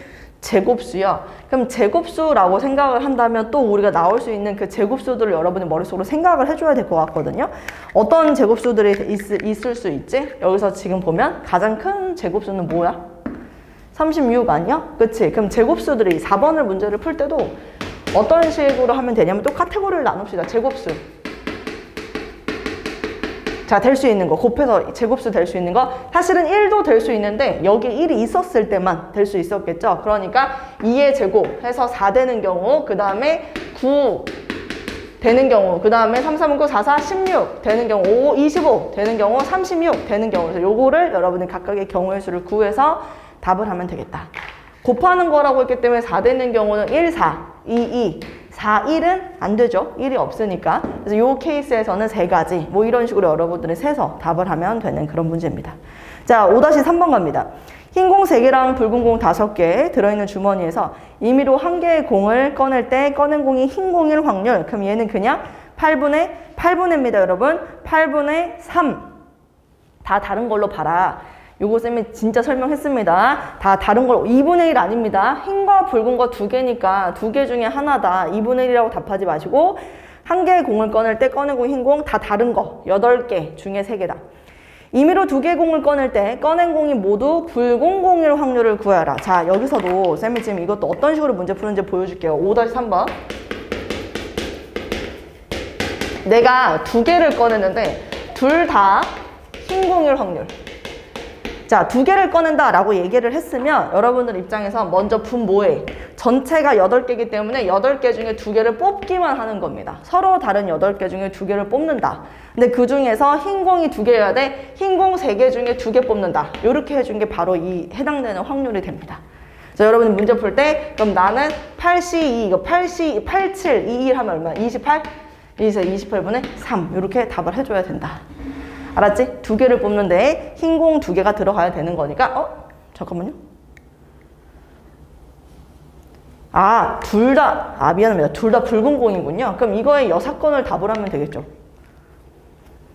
제곱수요. 그럼 제곱수라고 생각을 한다면 또 우리가 나올 수 있는 그 제곱수들을 여러분의 머릿속으로 생각을 해줘야 될 것 같거든요. 어떤 제곱수들이 있을 수 있지? 여기서 지금 보면 가장 큰 제곱수는 뭐야? 36 아니야? 그치? 그럼 제곱수들이 4번을 문제를 풀 때도 어떤 식으로 하면 되냐면 또 카테고리를 나눕시다. 제곱수. 자, 될 수 있는 거, 곱해서 제곱수 될 수 있는 거, 사실은 1도 될 수 있는데 여기 1이 있었을 때만 될 수 있었겠죠. 그러니까 2의 제곱 해서 4 되는 경우, 그 다음에 9 되는 경우, 그 다음에 3, 3, 9, 4, 4, 16 되는 경우, 5, 25 되는 경우, 36 되는 경우. 그래서 요거를 여러분이 각각의 경우의 수를 구해서 답을 하면 되겠다. 곱하는 거라고 했기 때문에 4 되는 경우는 1, 4, 2, 2, 4, 1은 안 되죠. 1이 없으니까. 그래서 이 케이스에서는 3가지 뭐 이런 식으로 여러분들이 세서 답을 하면 되는 그런 문제입니다. 자, 5-3번 갑니다. 흰 공 3개랑 붉은 공 5개 들어있는 주머니에서 임의로 1개의 공을 꺼낼 때 꺼낸 공이 흰 공일 확률. 그럼 얘는 그냥 8분의입니다, 여러분. 8분의 3. 다 다른 걸로 봐라. 요거 쌤이 진짜 설명했습니다. 다 다른 걸 2분의 1 아닙니다. 흰과 붉은 거 2개니까 2개 중에 하나다. 2분의 1이라고 답하지 마시고 1개의 공을 꺼낼 때 꺼내고 흰 공 다 다른 거 8개 중에 3개다. 임의로 2개의 공을 꺼낼 때 꺼낸 공이 모두 붉은 공일 확률을 구하라. 자, 여기서도 쌤이 지금 이것도 어떤 식으로 문제 푸는지 보여줄게요. 5-3번. 내가 2개를 꺼냈는데 둘 다 흰 공일 확률. 자, 2개를 꺼낸다 라고 얘기를 했으면 여러분들 입장에서 먼저 분모에 전체가 8개이기 때문에 8개 중에 2개를 뽑기만 하는 겁니다. 서로 다른 8개 중에 2개를 뽑는다. 근데 그 중에서 흰 공이 2개여야 돼. 흰 공 3개 중에 2개 뽑는다. 이렇게 해준 게 바로 이 해당되는 확률이 됩니다. 자, 여러분 문제 풀 때 그럼 나는 8C2 이거 87, 21 하면 얼마? 28? 28분의 3 이렇게 답을 해줘야 된다. 알았지? 두 개를 뽑는데 흰 공 두 개가 들어가야 되는 거니까 잠깐만요. 미안합니다. 둘 다 붉은 공이군요. 그럼 이거의 여사건을 답을 하면 되겠죠.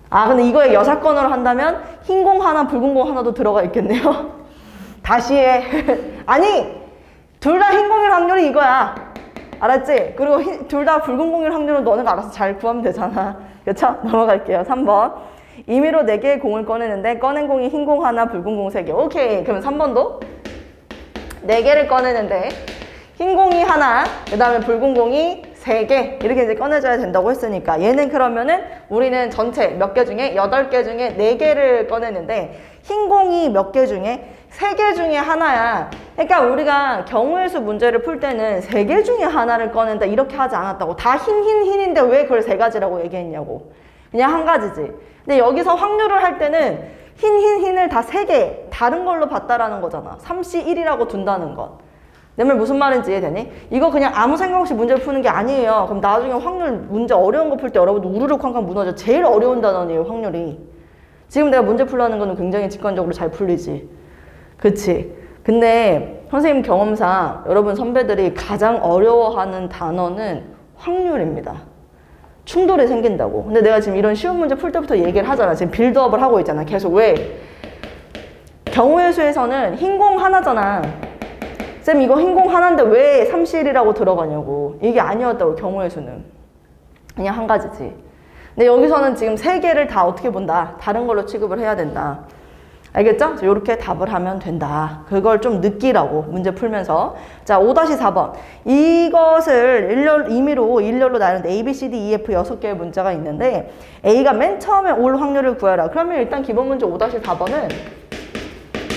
근데 이거의 여사건으로 한다면 흰 공 하나, 붉은 공 하나도 들어가 있겠네요. 다시 해. 아니! 둘 다 흰 공일 확률이 이거야. 알았지? 그리고 둘 다 붉은 공일 확률은 너네가 알아서 잘 구하면 되잖아. 그쵸? 넘어갈게요. 3번. 임의로 4개의 공을 꺼내는데 꺼낸 공이 흰 공 하나, 붉은 공 3개. 오케이. 그러면 3번도 4개를 꺼내는데 흰 공이 하나, 그 다음에 붉은 공이 3개 이렇게 이제 꺼내줘야 된다고 했으니까 얘는 그러면은 우리는 전체 몇 개 중에 8개 중에 4개를 꺼내는데 흰 공이 몇 개 중에 3개 중에 하나야. 그러니까 우리가 경우의 수 문제를 풀 때는 3개 중에 하나를 꺼낸다 이렇게 하지 않았다고. 다 흰인데 왜 그걸 3가지라고 얘기했냐고. 그냥 한 가지지. 근데 여기서 확률을 할 때는 흰을 다 3개 다른 걸로 봤다라는 거잖아. 3C1이라고 둔다는 건. 내 말 무슨 말인지 이해되니? 이거 그냥 아무 생각 없이 문제를 푸는 게 아니에요. 그럼 나중에 확률 문제 어려운 거 풀 때 여러분들 우르르 쾅쾅 무너져. 제일 어려운 단원이에요, 확률이. 지금 내가 문제 풀라는 거는 굉장히 직관적으로 잘 풀리지. 그치? 근데 선생님 경험상 여러분 선배들이 가장 어려워하는 단어는 확률입니다. 충돌이 생긴다고. 근데 내가 지금 이런 쉬운 문제 풀 때부터 얘기를 하잖아. 지금 빌드업을 하고 있잖아. 계속 왜? 경우의 수에서는 흰 공 하나잖아. 쌤 이거 흰 공 하나인데 왜 3C1이라고 들어가냐고. 이게 아니었다고 경우의 수는. 그냥 한 가지지. 근데 여기서는 지금 3개를 다 어떻게 본다. 다른 걸로 취급을 해야 된다. 알겠죠? 이렇게 답을 하면 된다. 그걸 좀 느끼라고 문제 풀면서. 자, 5-4번. 이것을 임의로 일렬로 나누는데 A, B, C, D, E, F 6개의 문자가 있는데 A가 맨 처음에 올 확률을 구해라. 그러면 일단 기본 문제 5-4번은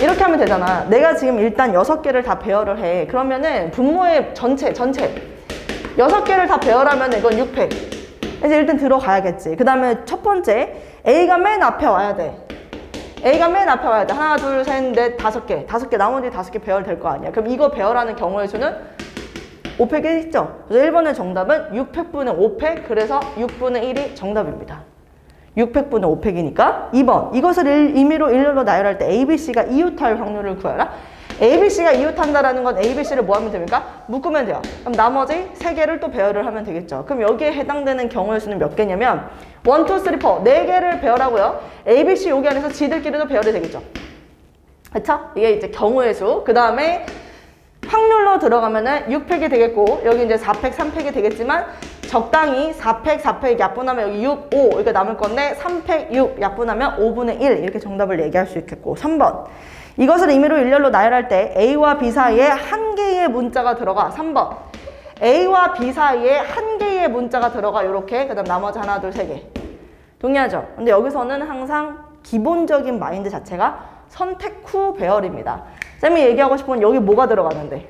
이렇게 하면 되잖아. 내가 지금 일단 6개를 다 배열을 해. 그러면은 분모의 전체 6개를 다 배열하면 이건 6팩. 이제 일단 들어가야겠지. 그 다음에 첫 번째 A가 맨 앞에 와야 돼. A가 맨 앞에 와야 돼. 하나, 둘, 셋, 넷, 5개. 5개, 나머지 5개 배열될 거 아니야. 그럼 이거 배열하는 경우의 수는 5팩 1 있죠? 그래서 1번의 정답은 6팩분의 5팩. 그래서 6분의 1이 정답입니다. 6팩분의 5팩이니까 2번. 이것을 임의로 일렬로 나열할 때 ABC가 이웃할 확률을 구하라. ABC가 이웃한다라는 건 ABC를 뭐 하면 됩니까? 묶으면 돼요. 그럼 나머지 3개를 또 배열을 하면 되겠죠. 그럼 여기에 해당되는 경우의 수는 몇 개냐면 1, 2, 3, 4 4개를 배열하고요. ABC 여기 안에서 지들끼리도 배열이 되겠죠. 그쵸? 이게 이제 경우의 수. 그 다음에 확률로 들어가면은 6팩이 되겠고 여기 이제 4팩, 3팩이 되겠지만 적당히 4팩 약분하면 여기 6, 5 이렇게 남을 건데 3팩, 6 약분하면 5분의 1 이렇게 정답을 얘기할 수 있겠고 3번. 이것을 임의로 일렬로 나열할 때 A와 B 사이에 한 개의 문자가 들어가. 3번. A와 B 사이에 한 개의 문자가 들어가. 이렇게. 그 다음 나머지 하나, 둘, 3개. 동의하죠? 근데 여기서는 항상 기본적인 마인드 자체가 선택 후 배열입니다. 쌤이 얘기하고 싶은 건 여기 뭐가 들어가는데.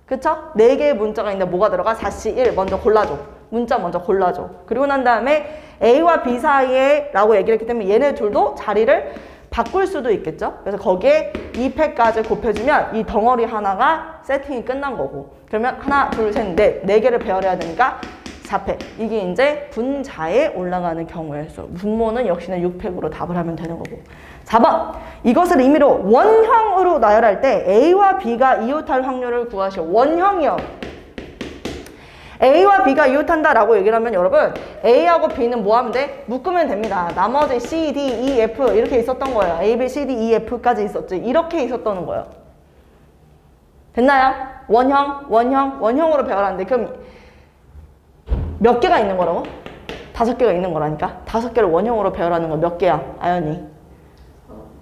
그쵸? 4개의 문자가 있는데 뭐가 들어가? 4C1 먼저 골라줘. 문자 먼저 골라줘. 그리고 난 다음에 A와 B 사이에 라고 얘기를 했기 때문에 얘네 둘도 자리를 바꿀 수도 있겠죠? 그래서 거기에 2팩까지 곱해주면 이 덩어리 하나가 세팅이 끝난 거고 그러면 하나, 둘, 셋, 넷 4개를 배열해야 되니까 4팩. 이게 이제 분자에 올라가는 경우의 수. 분모는 역시나 6팩으로 답을 하면 되는 거고 4번. 이것을 임의로 원형으로 나열할 때 A와 B가 이웃할 확률을 구하시오. 원형이요. A와 B가 이웃한다라고 얘기를 하면 여러분 A하고 B는 뭐 하면 돼? 묶으면 됩니다. 나머지 C, D, E, F 이렇게 있었던 거예요. A, B, C, D, E, F까지 있었지. 이렇게 있었던 거예요. 됐나요? 원형으로 배열하는데 그럼 몇 개가 있는 거라고? 5개가 있는 거라니까. 5개를 원형으로 배열하는 거 몇 개야? 아연이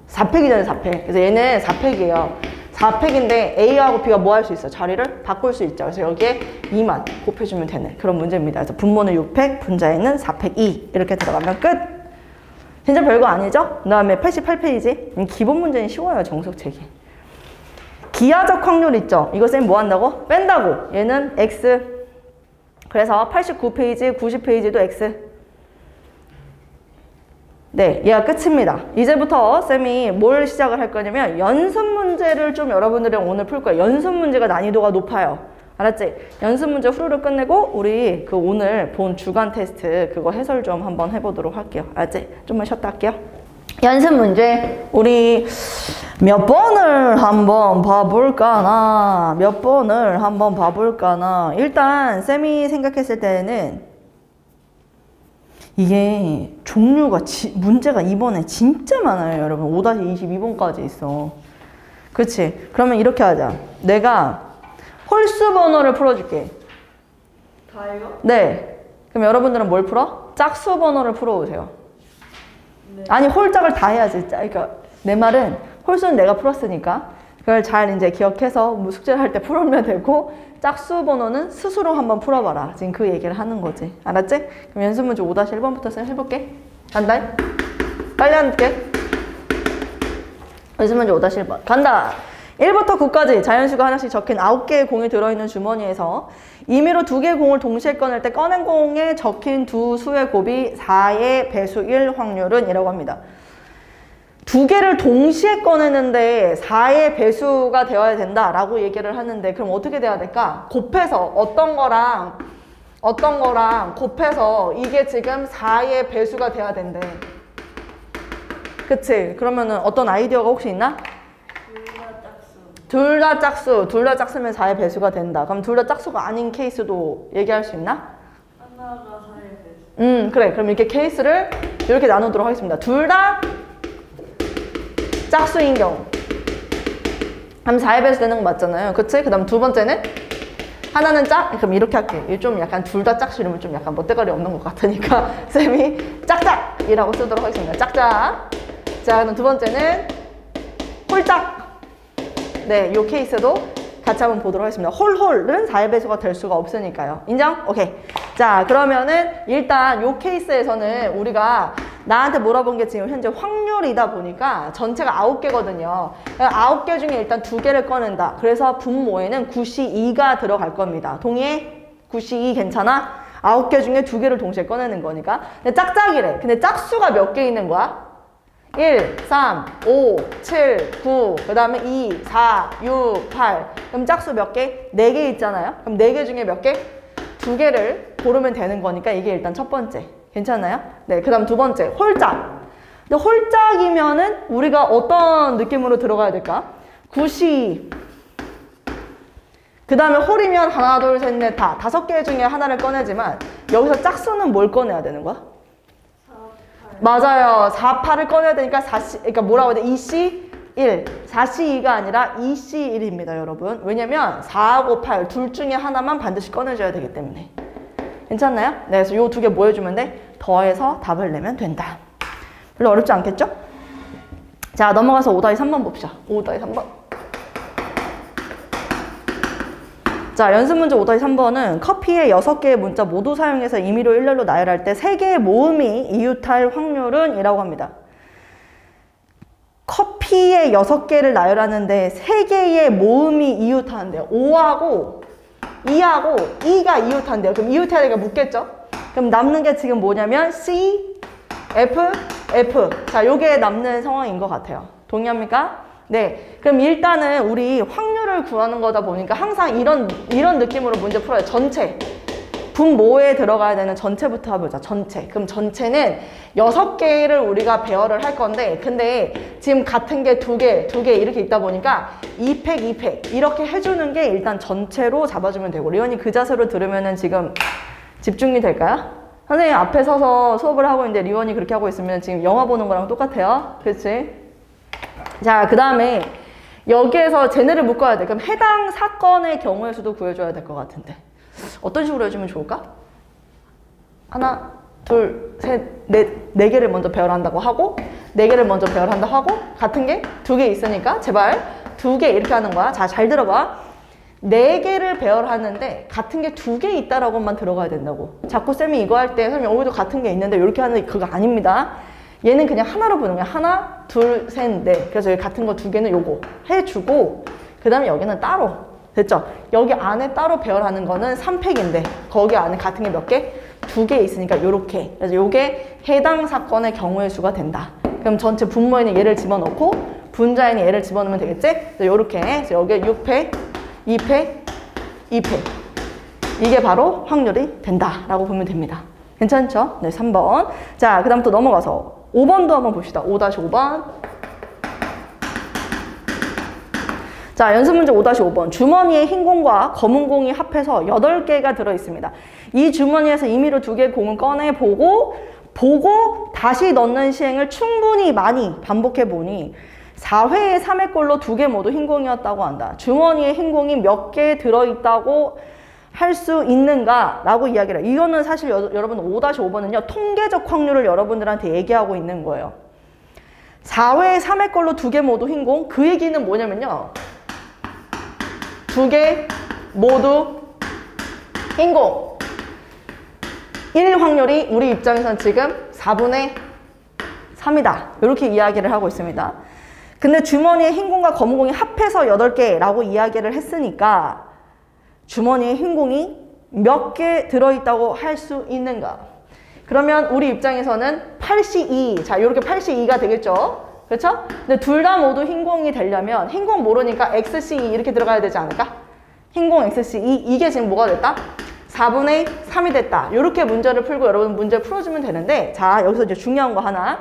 4팩이잖아요. 4팩. 그래서 얘는 4팩이에요. 4팩인데 A하고 B가 뭐 할 수 있어? 자리를 바꿀 수 있죠. 그래서 여기에 2만 곱해주면 되는 그런 문제입니다. 그래서 분모는 6팩, 분자에는 4팩 2 이렇게 들어가면 끝! 진짜 별거 아니죠? 그 다음에 88페이지. 기본 문제는 쉬워요. 정석책이. 기하적 확률 있죠? 이거 쌤 뭐 한다고? 뺀다고. 얘는 X. 그래서 89페이지, 90페이지도 X. 네, 얘가 끝입니다. 이제부터 쌤이 뭘 시작을 할 거냐면 연습 문제를 좀 여러분들이랑 오늘 풀 거예요. 연습 문제가 난이도가 높아요. 알았지? 연습 문제 후루룩 끝내고 우리 그 오늘 본 주간 테스트 그거 해설 좀 한번 해보도록 할게요. 알았지? 좀만 쉬었다 할게요. 연습 문제 우리 몇 번을 한번 봐볼까나 몇 번을 한번 봐볼까나 일단 쌤이 생각했을 때는 이게 종류가 문제가 이번에 진짜 많아요 여러분. 5-22번까지 있어. 그치? 그러면 이렇게 하자. 내가 홀수 번호를 풀어줄게. 다요? 네. 그럼 여러분들은 뭘 풀어? 짝수 번호를 풀어오세요. 네. 아니 홀짝을 다 해야지. 그러니까 내 말은 홀수는 내가 풀었으니까 그걸 잘 이제 기억해서 뭐 숙제를 할 때 풀으면 되고 짝수 번호는 스스로 한번 풀어봐라. 지금 그 얘기를 하는 거지. 알았지? 그럼 연습 문제 5-1번부터 쌤 해볼게. 간다. 빨리 할게. 연습 문제 5-1번. 간다. 1부터 9까지 자연수가 하나씩 적힌 9개의 공이 들어있는 주머니에서 임의로 2개의 공을 동시에 꺼낼 때 꺼낸 공에 적힌 두 수의 곱이 4의 배수 1 확률은 이라고 합니다. 2개를 동시에 꺼내는데 4의 배수가 되어야 된다라고 얘기를 하는데 그럼 어떻게 돼야 될까? 곱해서 어떤 거랑 곱해서 이게 지금 4의 배수가 돼야 된대. 그치? 그러면은 어떤 아이디어가 혹시 있나? 둘 다 짝수. 둘 다 짝수면 4의 배수가 된다. 그럼 둘 다 짝수가 아닌 케이스도 얘기할 수 있나? 하나가 4의 배수. 그래. 그럼 이렇게 케이스를 이렇게 나누도록 하겠습니다. 둘 다 짝수인 경우. 그럼 4의 배수 되는 거 맞잖아요. 그치? 그 다음 두 번째는 하나는 짝? 그럼 이렇게 할게. 이거 좀 약간 둘 다 짝수 이러면 좀 약간 멋대가리 없는 것 같으니까 쌤이 짝짝이라고 쓰도록 하겠습니다. 짝짝. 자, 그럼 두 번째는 홀짝. 네, 요 케이스도 같이 한번 보도록 하겠습니다. 홀은 4의 배수가 될 수가 없으니까요. 인정? 오케이. 자, 그러면은 일단 요 케이스에서는 우리가 나한테 물어본 게 지금 현재 확률이다 보니까 전체가 9개거든요. 9개 중에 일단 2개를 꺼낸다. 그래서 분모에는 9C2가 들어갈 겁니다. 동의해? 9C2 괜찮아? 9개 중에 2개를 동시에 꺼내는 거니까. 근데 짝짝이래. 근데 짝수가 몇 개 있는 거야? 1, 3, 5, 7, 9, 그 다음에 2, 4, 6, 8. 그럼 짝수 몇 개? 4개 있잖아요. 그럼 4개 중에 몇 개? 2개를 고르면 되는 거니까 이게 일단 첫 번째. 괜찮나요? 네, 그 다음 두 번째, 홀짝. 근데 홀짝이면은 우리가 어떤 느낌으로 들어가야 될까? 9시. 그 다음에 홀이면 하나, 둘, 셋, 넷, 다. 5개 중에 하나를 꺼내지만 여기서 짝수는 뭘 꺼내야 되는 거야? 4, 8. 맞아요. 4, 8을 꺼내야 되니까 4C, 그러니까 뭐라고 해야 돼? 2C 1. 4C 2가 아니라 2C 1입니다, 여러분. 왜냐면 4하고 8 둘 중에 하나만 반드시 꺼내줘야 되기 때문에. 괜찮나요? 네, 그래서 요 2개 뭐 해주면 돼? 더해서 답을 내면 된다. 별로 어렵지 않겠죠? 자, 넘어가서 5-3번 봅시다. 5-3번. 자, 연습 문제 5-3번은 커피의 6개의 문자 모두 사용해서 임의로 일렬로 나열할 때 3개의 모음이 이웃할 확률은 이라고 합니다. 커피의 6개를 나열하는데 3개의 모음이 이웃하는데요. 5하고 2하고 2가 이웃한대요. 그럼 이웃해야 되니까 묻겠죠? 그럼 남는 게 지금 뭐냐면 C, F, F. 자, 요게 남는 상황인 것 같아요. 동의합니까? 네. 그럼 일단은 우리 확률을 구하는 거다 보니까 항상 이런 느낌으로 문제 풀어요. 전체. 분모에 들어가야 되는 전체부터 해보자. 전체. 그럼 전체는 6개를 우리가 배열을 할 건데 근데 지금 같은 게 2개 이렇게 있다 보니까 2팩 이렇게 해주는 게 일단 전체로 잡아주면 되고 리언이 그 자세로 들으면은 지금 집중이 될까요? 선생님 앞에 서서 수업을 하고 있는데 리언이 그렇게 하고 있으면 지금 영화 보는 거랑 똑같아요. 그렇지? 자, 그 다음에 여기에서 쟤네를 묶어야 돼. 그럼 해당 사건의 경우의 수도 구해줘야 될 것 같은데 어떤 식으로 해주면 좋을까? 하나, 둘, 셋, 넷, 4개를 먼저 배열한다고 하고 4개를 먼저 배열한다고 하고 같은 게 2개 있으니까 제발 2개 이렇게 하는 거야. 자, 잘 들어봐. 4개를 배열하는데 같은 게 2개 있다라고만 들어가야 된다고. 자꾸 쌤이 이거 할 때 선생님 여기도 같은 게 있는데 이렇게 하는데 그거 아닙니다. 얘는 그냥 하나로 보는 거야. 하나, 둘, 셋, 넷. 그래서 여기 같은 거 2개는 요거 해주고 그 다음에 여기는 따로. 됐죠? 여기 안에 따로 배열하는 거는 3팩인데 거기 안에 같은 게 몇 개? 두 개 있으니까 요렇게. 그래서 요게 해당 사건의 경우의 수가 된다. 그럼 전체 분모에는 얘를 집어넣고 분자에는 얘를 집어넣으면 되겠지? 그래서 요렇게. 그래서 여기에 6패, 2패, 2패. 이게 바로 확률이 된다라고 보면 됩니다. 괜찮죠? 네, 3번. 자, 그 다음 또 넘어가서 5번도 한번 봅시다. 5-5번. 자, 연습 문제 5-5번. 주머니에 흰 공과 검은 공이 합해서 8개가 들어있습니다. 이 주머니에서 임의로 2개의 공을 꺼내보고 다시 넣는 시행을 충분히 많이 반복해보니 4회의 3회 꼴로 2개 모두 흰 공이었다고 한다. 주머니에 흰 공이 몇 개 들어있다고 할 수 있는가? 라고 이야기를 해요. 이거는 사실 여러분 5-5번은요. 통계적 확률을 여러분들한테 얘기하고 있는 거예요. 4회의 3회 꼴로 2개 모두 흰 공. 그 얘기는 뭐냐면요. 2개 모두 흰 공. 1 확률이 우리 입장에서는 지금 4분의 3이다. 이렇게 이야기를 하고 있습니다. 근데 주머니에 흰 공과 검은 공이 합해서 8개라고 이야기를 했으니까 주머니에 흰 공이 몇 개 들어있다고 할 수 있는가? 그러면 우리 입장에서는 8C2. 자, 이렇게 8C2가 되겠죠? 그렇죠? 근데 둘 다 모두 흰 공이 되려면 흰 공 모르니까 XC2 이렇게 들어가야 되지 않을까? 흰 공 XC2. 이게 지금 뭐가 됐다? 4분의 3이 됐다. 이렇게 문제를 풀고 여러분 문제 풀어주면 되는데, 자, 여기서 이제 중요한 거 하나.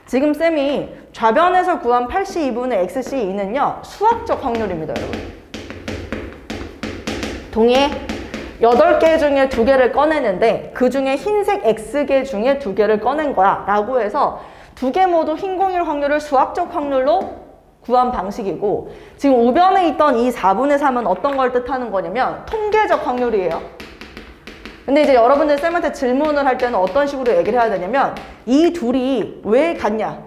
지금 쌤이 좌변에서 구한 8C2분의 XC2는요, 수학적 확률입니다, 여러분. 동의해? 8개 중에 2개를 꺼내는데 그 중에 흰색 X개 중에 2개를 꺼낸 거야 라고 해서 2개 모두 흰 공일 확률을 수학적 확률로 구한 방식이고, 지금 우변에 있던 이 4분의 3은 어떤 걸 뜻하는 거냐면 통계적 확률이에요. 근데 이제 여러분들 쌤한테 질문을 할 때는 어떤 식으로 얘기를 해야 되냐면 이 둘이 왜 같냐?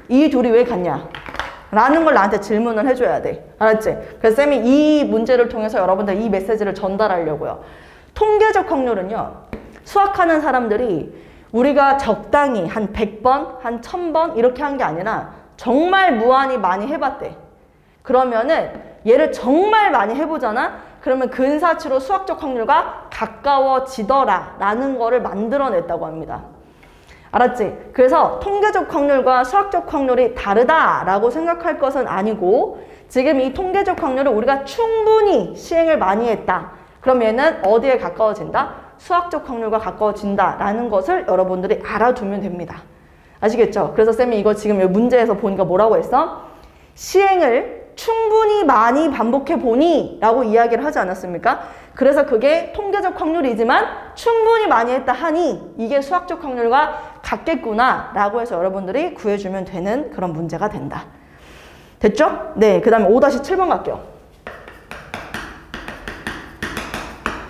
이 둘이 왜 같냐? 라는 걸 나한테 질문을 해줘야 돼. 알았지? 그래서 쌤이 이 문제를 통해서 여러분들 이 메시지를 전달하려고요. 통계적 확률은요, 수학하는 사람들이 우리가 적당히 한 100번, 한 1000번 이렇게 한 게 아니라 정말 무한히 많이 해봤대. 그러면은 얘를 정말 많이 해보잖아? 그러면 근사치로 수학적 확률과 가까워지더라 라는 거를 만들어냈다고 합니다. 알았지? 그래서 통계적 확률과 수학적 확률이 다르다라고 생각할 것은 아니고, 지금 이 통계적 확률을 우리가 충분히 시행을 많이 했다. 그럼 얘는 어디에 가까워진다? 수학적 확률과 가까워진다라는 것을 여러분들이 알아두면 됩니다. 아시겠죠? 그래서 쌤이 이거 지금 여기 문제에서 보니까 뭐라고 했어? 시행을 충분히 많이 반복해 보니 라고 이야기를 하지 않았습니까? 그래서 그게 통계적 확률이지만 충분히 많이 했다 하니 이게 수학적 확률과 같겠구나 라고 해서 여러분들이 구해주면 되는 그런 문제가 된다. 됐죠? 네, 그 다음에 5-7번 갈게요.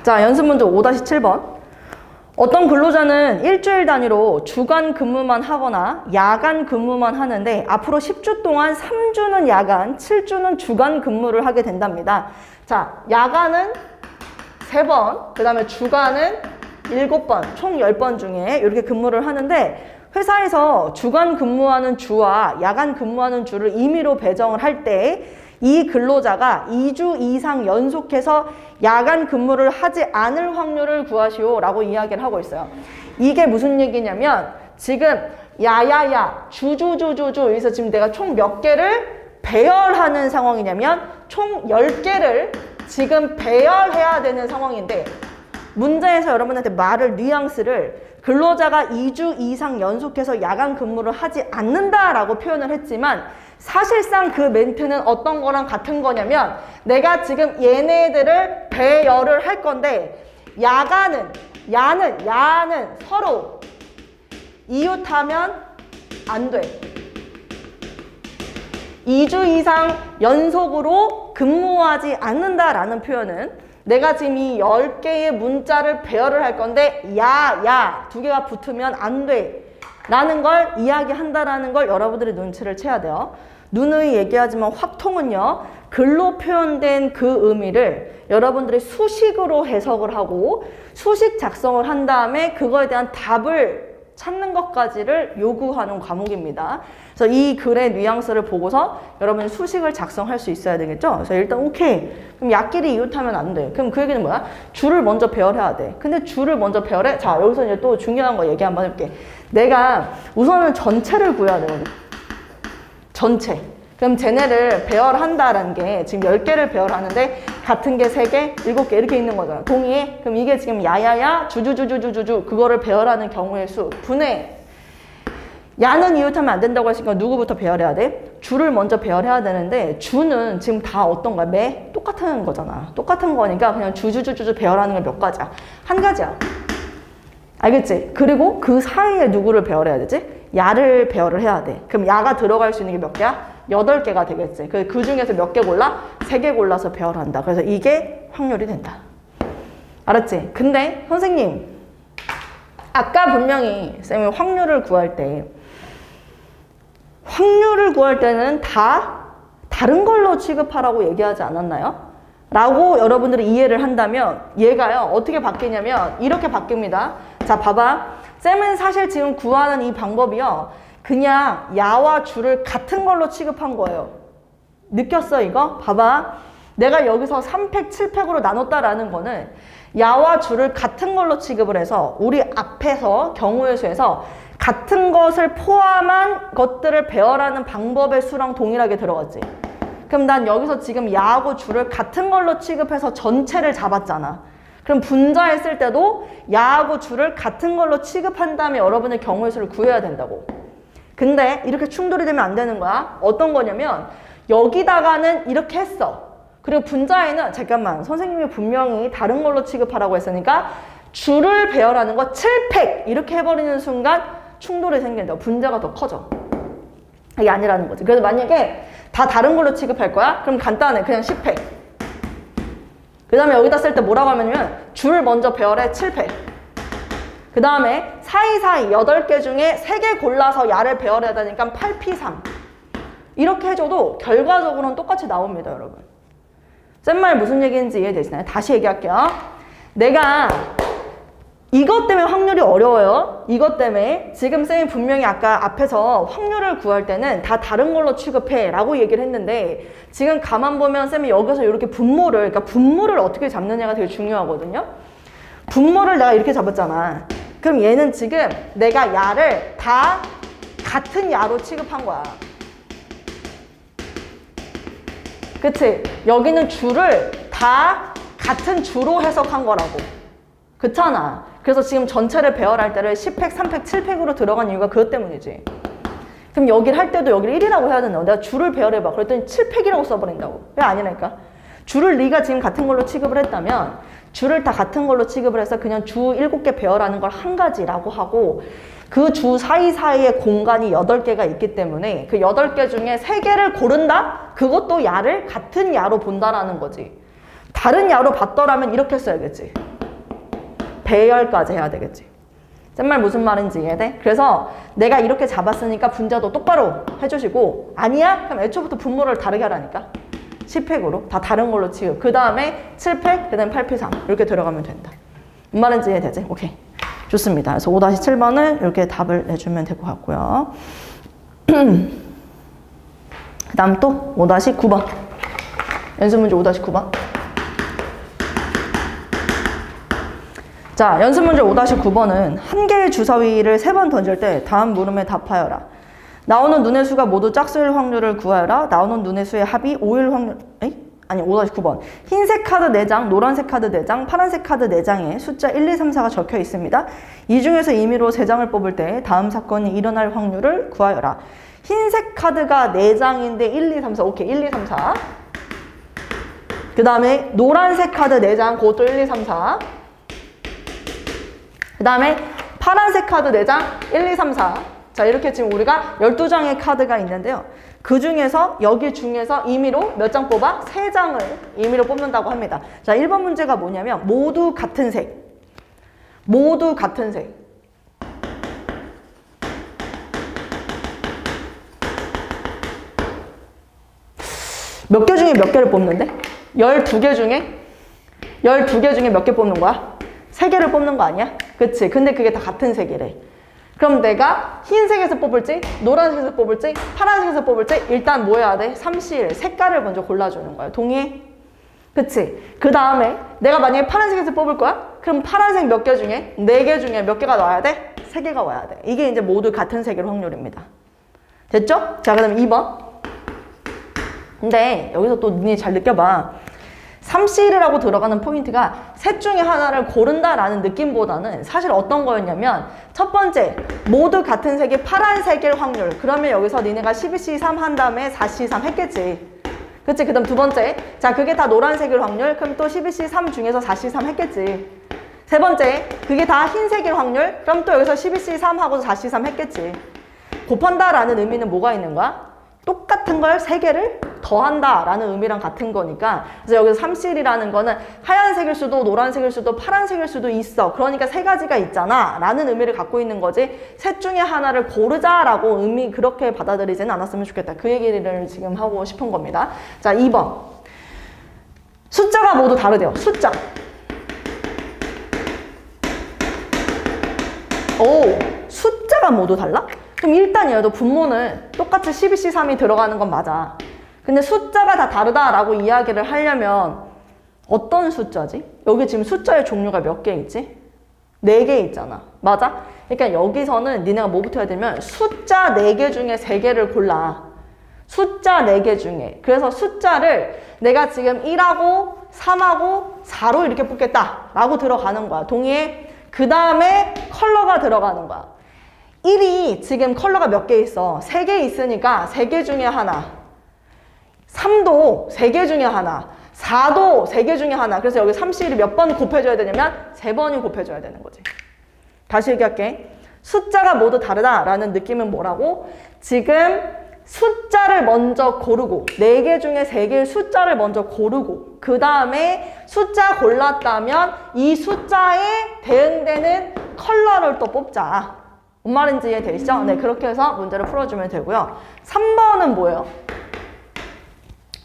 자, 연습 문제 5-7번. 어떤 근로자는 일주일 단위로 주간 근무만 하거나 야간 근무만 하는데 앞으로 10주 동안 3주는 야간, 7주는 주간 근무를 하게 된답니다. 자, 야간은 3번, 그 다음에 주간은 7번, 총 10번 중에 이렇게 근무를 하는데, 회사에서 주간 근무하는 주와 야간 근무하는 주를 임의로 배정을 할 때 이 근로자가 2주 이상 연속해서 야간 근무를 하지 않을 확률을 구하시오 라고 이야기를 하고 있어요. 이게 무슨 얘기냐면 지금 야야야 주주주주주 여기서 지금 내가 총 몇 개를 배열하는 상황이냐면 총 10개를 지금 배열해야 되는 상황인데, 문제에서 여러분한테 말을 뉘앙스를 근로자가 2주 이상 연속해서 야간 근무를 하지 않는다라고 표현을 했지만 사실상 그 멘트는 어떤 거랑 같은 거냐면 내가 지금 얘네들을 배열을 할 건데 야는 서로 이웃하면 안 돼. 2주 이상 연속으로 근무하지 않는다라는 표현은 내가 지금 이 10개의 문자를 배열을 할 건데 야 2개가 붙으면 안 돼 라는 걸 이야기한다라는 걸 여러분들이 눈치를 채야 돼요. 누누이 얘기하지만 확통은요, 글로 표현된 그 의미를 여러분들이 수식으로 해석을 하고 수식 작성을 한 다음에 그거에 대한 답을 찾는 것까지를 요구하는 과목입니다. 그래서 이 글의 뉘앙스를 보고서 여러분 수식을 작성할 수 있어야 되겠죠? 그래서 일단 오케이. 그럼 약끼리 이웃하면 안 돼. 그럼 그 얘기는 뭐야? 주를 먼저 배열해야 돼. 근데 주를 먼저 배열해? 자, 여기서 이제 또 중요한 거 얘기 한번 해볼게. 내가 우선은 전체를 구해야 되거든. 전체. 그럼 쟤네를 배열한다라는 게 지금 10개를 배열하는데 같은 게 3개, 7개 이렇게 있는 거잖아. 동의해? 그럼 이게 지금 야야야, 주주주주주주 그거를 배열하는 경우의 수. 분해. 야는 이웃하면 안 된다고 했으니까 누구부터 배열해야 돼? 주를 먼저 배열해야 되는데 주는 지금 다 어떤 거야? 매? 똑같은 거잖아. 똑같은 거니까 그냥 주주주주주 배열하는 게 몇 가지야? 한 가지야. 알겠지? 그리고 그 사이에 누구를 배열해야 되지? 야를 배열을 해야 돼. 그럼 야가 들어갈 수 있는 게 몇 개야? 8개가 되겠지. 그 중에서 몇 개 골라? 3개 골라서 배열한다. 그래서 이게 확률이 된다. 알았지? 근데 선생님 아까 분명히 쌤이 확률을 구할 때는 다 다른 걸로 취급하라고 얘기하지 않았나요? 라고 여러분들이 이해를 한다면 얘가요 어떻게 바뀌냐면 이렇게 바뀝니다. 자 봐봐. 쌤은 사실 지금 구하는 이 방법이요 그냥 야와 주를 같은 걸로 취급한 거예요. 느꼈어 이거? 봐봐. 내가 여기서 3팩, 7팩으로 나눴다라는 거는 야와 주를 같은 걸로 취급을 해서 우리 앞에서 경우의 수에서 같은 것을 포함한 것들을 배열하는 방법의 수랑 동일하게 들어갔지. 그럼 난 여기서 지금 야하고 주를 같은 걸로 취급해서 전체를 잡았잖아. 그럼 분자했을 때도 야하고 주를 같은 걸로 취급한 다음에 여러분의 경우의 수를 구해야 된다고. 근데 이렇게 충돌이 되면 안 되는 거야. 어떤 거냐면 여기다가는 이렇게 했어. 그리고 분자에는 잠깐만 선생님이 분명히 다른 걸로 취급하라고 했으니까 주를 배열하는 거 7팩 이렇게 해버리는 순간 충돌이 생긴다. 분자가 더 커져. 이게 아니라는 거지. 그래서 만약에 다 다른 걸로 취급할 거야? 그럼 간단해. 그냥 10팩. 그 다음에 여기다 쓸 때 뭐라고 하냐면 줄 먼저 배열해 7팩. 그 다음에 사이사이 8개 중에 3개 골라서 야를 배열해야 되니까 8P3. 이렇게 해줘도 결과적으로는 똑같이 나옵니다, 여러분. 쌤말 무슨 얘기인지 이해되시나요? 다시 얘기할게요. 내가 이것 때문에 확률이 어려워요. 이것 때문에 지금 쌤이 분명히 아까 앞에서 확률을 구할 때는 다 다른 걸로 취급해 라고 얘기를 했는데 지금 가만 보면 쌤이 여기서 이렇게 그러니까 분모를 어떻게 잡느냐가 되게 중요하거든요. 분모를 내가 이렇게 잡았잖아. 그럼 얘는 지금 내가 야를 다 같은 야로 취급한 거야. 그치? 여기는 주를 다 같은 주로 해석한 거라고. 그렇잖아. 그래서 지금 전체를 배열할 때를 10팩, 3팩, 7팩으로 들어간 이유가 그것 때문이지. 그럼 여기를 할 때도 여기를 1이라고 해야 된다고. 내가 주를 배열해봐. 그랬더니 7팩이라고 써버린다고. 왜 아니라니까? 주를 네가 지금 같은 걸로 취급을 했다면 주를 다 같은 걸로 취급을 해서 그냥 주 7개 배열하는 걸 한 가지라고 하고 그 주 사이사이에 공간이 8개가 있기 때문에 그 8개 중에 3개를 고른다? 그것도 야를 같은 야로 본다라는 거지. 다른 야로 봤더라면 이렇게 써야겠지. 배열까지 해야 되겠지. 쌤말 무슨 말인지 이해돼? 그래서 내가 이렇게 잡았으니까 분자도 똑바로 해주시고 아니야? 그럼 애초부터 분모를 다르게 하라니까. 10팩으로 다 다른 걸로 취급. 그 다음에 7팩, 그 다음에 8P3 이렇게 들어가면 된다. 무슨 말인지 이해되지? 오케이. 좋습니다. 그래서 5-7번을 이렇게 답을 내주면 될 것 같고요. 그 다음 또 5-9번. 연습문제 5-9번. 자, 연습문제 5-9번은 한 개의 주사위를 3번 던질 때 다음 물음에 답하여라. 나오는 눈의 수가 모두 짝수일 확률을 구하여라. 나오는 눈의 수의 합이 5일 확률... 아니 5-9번. 흰색 카드 4장, 노란색 카드 4장, 파란색 카드 4장에 숫자 1, 2, 3, 4가 적혀 있습니다. 이 중에서 임의로 3장을 뽑을 때 다음 사건이 일어날 확률을 구하여라. 흰색 카드가 4장인데 1, 2, 3, 4. 오케이. 1, 2, 3, 4. 그 다음에 노란색 카드 4장. 그것도 1, 2, 3, 4. 그 다음에 파란색 카드 4장. 1, 2, 3, 4. 자, 이렇게 지금 우리가 12장의 카드가 있는데요. 그 중에서 여기 중에서 임의로 몇 장 뽑아? 3장을 임의로 뽑는다고 합니다. 자, 1번 문제가 뭐냐면 모두 같은 색. 모두 같은 색. 몇 개 중에 몇 개를 뽑는데? 12개 중에? 12개 중에 몇 개 뽑는 거야? 3개를 뽑는 거 아니야? 그치? 근데 그게 다 같은 색이래. 그럼 내가 흰색에서 뽑을지 노란색에서 뽑을지 파란색에서 뽑을지 일단 뭐 해야 돼? 3C1 색깔을 먼저 골라주는 거야. 동의해? 그치? 그 다음에 내가 만약에 파란색에서 뽑을 거야? 그럼 파란색 몇 개 중에? 4개 중에 몇 개가 나와야 돼? 3개가 와야 돼. 이게 이제 모두 같은 색일 확률입니다. 됐죠? 자, 그 다음에 2번. 근데 여기서 또 니네 잘 느껴봐. 3C1이라고 들어가는 포인트가 셋 중에 하나를 고른다라는 느낌보다는 사실 어떤 거였냐면 첫 번째, 모두 같은 색이 파란색일 확률. 그러면 여기서 니네가 12C3 한 다음에 4C3 했겠지. 그치? 그 다음 두 번째, 자 그게 다 노란색일 확률. 그럼 또 12C3 중에서 4C3 했겠지. 세 번째, 그게 다 흰색일 확률. 그럼 또 여기서 12C3 하고 4C3 했겠지. 곱한다라는 의미는 뭐가 있는 거야? 똑같은 걸 3개를 더한다 라는 의미랑 같은 거니까. 그래서 여기서 3C1이라는 거는 하얀색일 수도 노란색일 수도 파란색일 수도 있어. 그러니까 3가지가 있잖아 라는 의미를 갖고 있는 거지, 셋 중에 하나를 고르자 라고 의미 그렇게 받아들이지는 않았으면 좋겠다. 그 얘기를 지금 하고 싶은 겁니다. 자, 2번. 숫자가 모두 다르대요. 숫자. 오, 숫자가 모두 달라? 그럼 일단 얘도 분모는 똑같이 12C3이 들어가는 건 맞아. 근데 숫자가 다 다르다라고 이야기를 하려면 어떤 숫자지? 여기 지금 숫자의 종류가 몇 개 있지? 4개 있잖아. 맞아? 그러니까 여기서는 니네가 뭐부터 해야 되면 숫자 4개 중에 3개를 골라. 숫자 4개 중에. 그래서 숫자를 내가 지금 1하고 3하고 4로 이렇게 뽑겠다 라고 들어가는 거야. 동의해? 그 다음에 컬러가 들어가는 거야. 1이 지금 컬러가 몇 개 있어? 3개 있으니까 3개 중에 하나. 3도 3개 중에 하나. 4도 3개 중에 하나. 그래서 여기 3C1이 몇 번 곱해줘야 되냐면 3번이 곱해줘야 되는 거지. 다시 얘기할게. 숫자가 모두 다르다라는 느낌은 뭐라고? 지금 숫자를 먼저 고르고 4개 중에 3개의 숫자를 먼저 고르고 그 다음에 숫자 골랐다면 이 숫자에 대응되는 컬러를 또 뽑자. 뭔 말인지 이해되시죠? 네, 그렇게 해서 문제를 풀어주면 되고요. 3번은 뭐예요?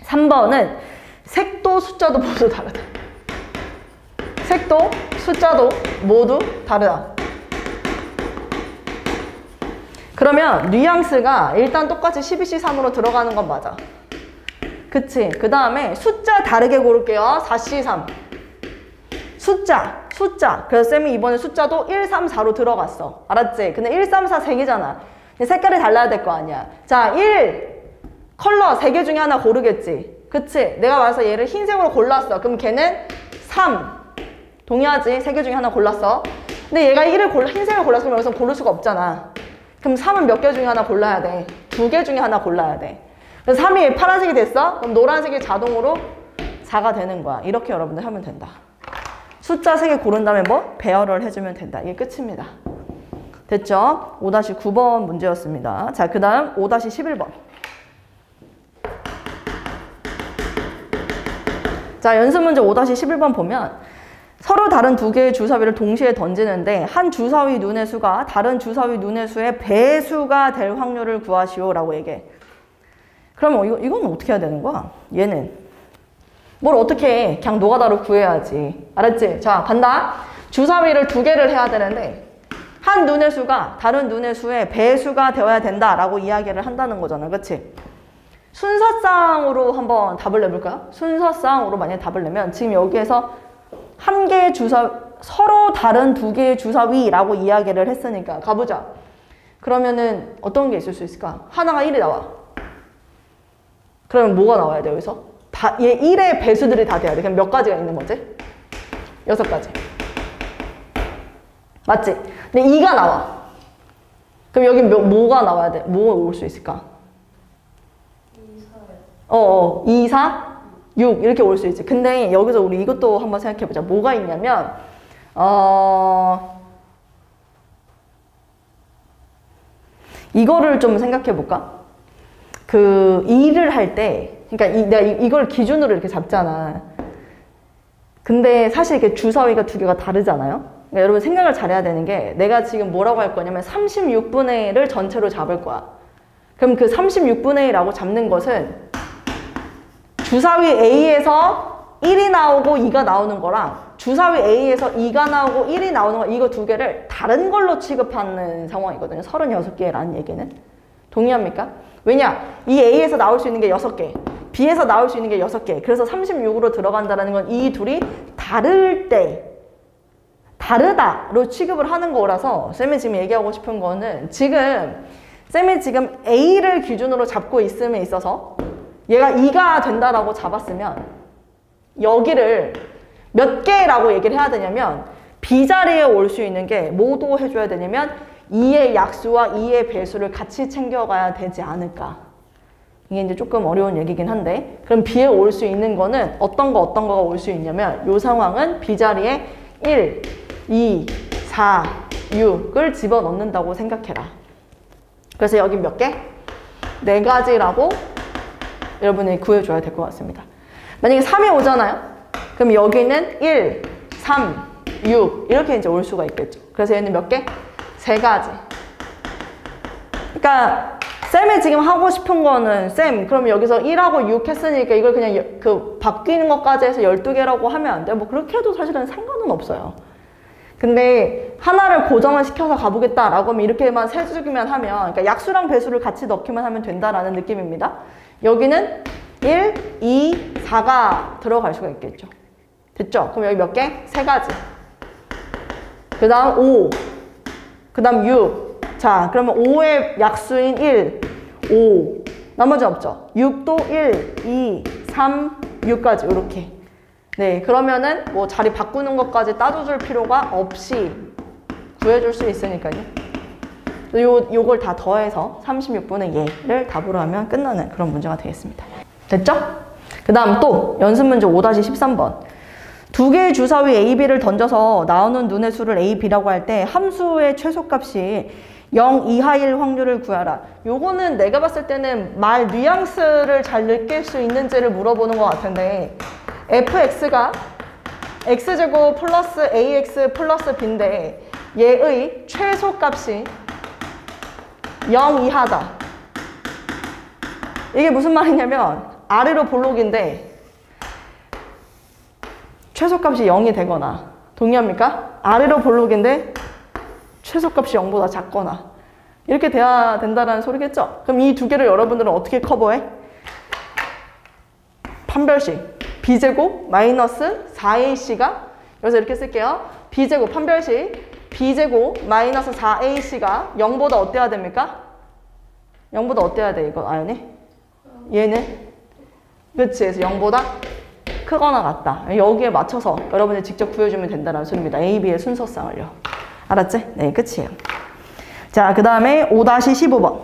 3번은 색도 숫자도 모두 다르다. 색도 숫자도 모두 다르다. 그러면 뉘앙스가 일단 똑같이 12C3으로 들어가는 건 맞아. 그치? 그 다음에 숫자 다르게 고를게요. 4C3. 숫자. 그래서 쌤이 이번에 숫자도 1, 3, 4로 들어갔어. 알았지? 근데 1, 3, 4 3개잖아. 색깔이 달라야 될 거 아니야. 자, 1. 컬러 3개 중에 하나 고르겠지. 그치? 내가 와서 얘를 흰색으로 골랐어. 그럼 걔는 3. 동의하지? 3개 중에 하나 골랐어. 근데 얘가 1을 흰색을 골랐으면 여기서 고를 수가 없잖아. 그럼 3은 몇 개 중에 하나 골라야 돼. 2개 중에 하나 골라야 돼. 그래서 3이 파란색이 됐어? 그럼 노란색이 자동으로 4가 되는 거야. 이렇게 여러분들 하면 된다. 숫자 3개 고른 다음에 뭐? 배열을 해주면 된다. 이게 끝입니다. 됐죠? 5-9번 문제였습니다. 자, 그 다음 5-11번. 자, 연습 문제 5-11번 보면 서로 다른 2개의 주사위를 동시에 던지는데 한 주사위 눈의 수가 다른 주사위 눈의 수의 배수가 될 확률을 구하시오 라고 얘기해. 그러면 이건 어떻게 해야 되는 거야? 얘는 뭘 어떻게 해? 그냥 노가다로 구해야지. 알았지? 자, 간다. 주사위를 2개를 해야 되는데 한 눈의 수가 다른 눈의 수의 배수가 되어야 된다라고 이야기를 한다는 거잖아. 그치? 순서상으로 한번 답을 내볼까요? 순서상으로 만약에 답을 내면 지금 여기에서 한 개의 서로 다른 2개의 주사위라고 이야기를 했으니까 가보자. 그러면은 어떤 게 있을 수 있을까? 하나가 1이 나와. 그러면 뭐가 나와야 돼, 여기서? 얘 1의 배수들이 다 돼야 돼. 그럼 몇 가지가 있는 거지? 6가지. 맞지? 근데 2가 나와. 그럼 여기 뭐가 나와야 돼? 뭐가 올 수 있을까? 2, 4, 6 이렇게 올 수 있지. 근데 여기서 우리 이것도 한번 생각해보자. 뭐가 있냐면 이거를 좀 생각해볼까? 그 일을 할 때 그러니까 내가 이걸 기준으로 이렇게 잡잖아. 근데 사실 이렇게 주사위가 2개가 다르잖아요. 그러니까 여러분 생각을 잘해야 되는 게 내가 지금 뭐라고 할 거냐면 36분의 1을 전체로 잡을 거야. 그럼 그 36분의 1이라고 잡는 것은 주사위 A에서 1이 나오고 2가 나오는 거랑 주사위 A에서 2가 나오고 1이 나오는 거 이거 두 개를 다른 걸로 취급하는 상황이거든요. 36개라는 얘기는. 동의합니까? 왜냐? 이 A에서 나올 수 있는 게 6개, B에서 나올 수 있는 게 6개. 그래서 36으로 들어간다는 건 이 둘이 다를 때 다르다로 취급을 하는 거라서 쌤이 지금 얘기하고 싶은 거는 쌤이 지금 A를 기준으로 잡고 있음에 있어서 얘가 2가 된다라고 잡았으면 여기를 몇 개라고 얘기를 해야 되냐면 B자리에 올 수 있는 게 뭐도 해줘야 되냐면 2의 약수와 2의 배수를 같이 챙겨가야 되지 않을까. 이게 이제 조금 어려운 얘기긴 한데 그럼 B에 올 수 있는 거는 어떤 거가 올 수 있냐면 이 상황은 B자리에 1, 2, 4, 6을 집어넣는다고 생각해라. 그래서 여기 몇 개? 4가지라고 여러분이 구해줘야 될 것 같습니다. 만약에 3이 오잖아요? 그럼 여기는 1, 3, 6 이렇게 이제 올 수가 있겠죠. 그래서 얘는 몇 개? 3가지. 그러니까 쌤이 지금 하고 싶은 거는 쌤 그럼 여기서 1하고 6 했으니까 이걸 그냥 바뀌는 것까지 해서 12개라고 하면 안 돼요? 뭐 그렇게 해도 사실은 상관은 없어요. 근데 하나를 고정을 시켜서 가보겠다라고 하면 이렇게만 세주기만 하면 그러니까 약수랑 배수를 같이 넣기만 하면 된다라는 느낌입니다. 여기는 1, 2, 4가 들어갈 수가 있겠죠. 됐죠? 그럼 여기 몇 개? 3가지. 그 다음 5. 그 다음 6. 자, 그러면 5의 약수인 1, 5. 나머지 없죠? 6도 1, 2, 3, 6까지 이렇게. 네, 그러면은 뭐 자리 바꾸는 것까지 따져줄 필요가 없이 구해줄 수 있으니까요. 요걸 다 더해서 36분의 얘를 답으로 하면 끝나는 그런 문제가 되겠습니다. 됐죠? 그 다음 또 연습 문제 5-13번. 두 개의 주사위 A, B를 던져서 나오는 눈의 수를 A, B라고 할 때 함수의 최소값이 0 이하일 확률을 구하라. 요거는 내가 봤을 때는 말 뉘앙스를 잘 느낄 수 있는지를 물어보는 것 같은데 fx가 x제곱 플러스 ax 플러스 b인데 얘의 최소값이 0 이하다. 이게 무슨 말이냐면 아래로 볼록인데 최소값이 0이 되거나 동의합니까? 아래로 볼록인데 최소값이 0보다 작거나 이렇게 돼야 된다는 소리겠죠? 그럼 이 두 개를 여러분들은 어떻게 커버해? 판별식 b제곱 마이너스 4ac가 여기서 이렇게 쓸게요. b제곱 판별식 b제곱 마이너스 4ac가 0보다 어때야 됩니까? 0보다 어때야 돼 이거 아연이? 얘는? 그치? 그래서 0보다 크거나 같다. 여기에 맞춰서 여러분이 직접 구해주면 된다는 소리입니다. A, B의 순서상을요. 알았지? 네, 끝이에요. 자, 그 다음에 5-15번.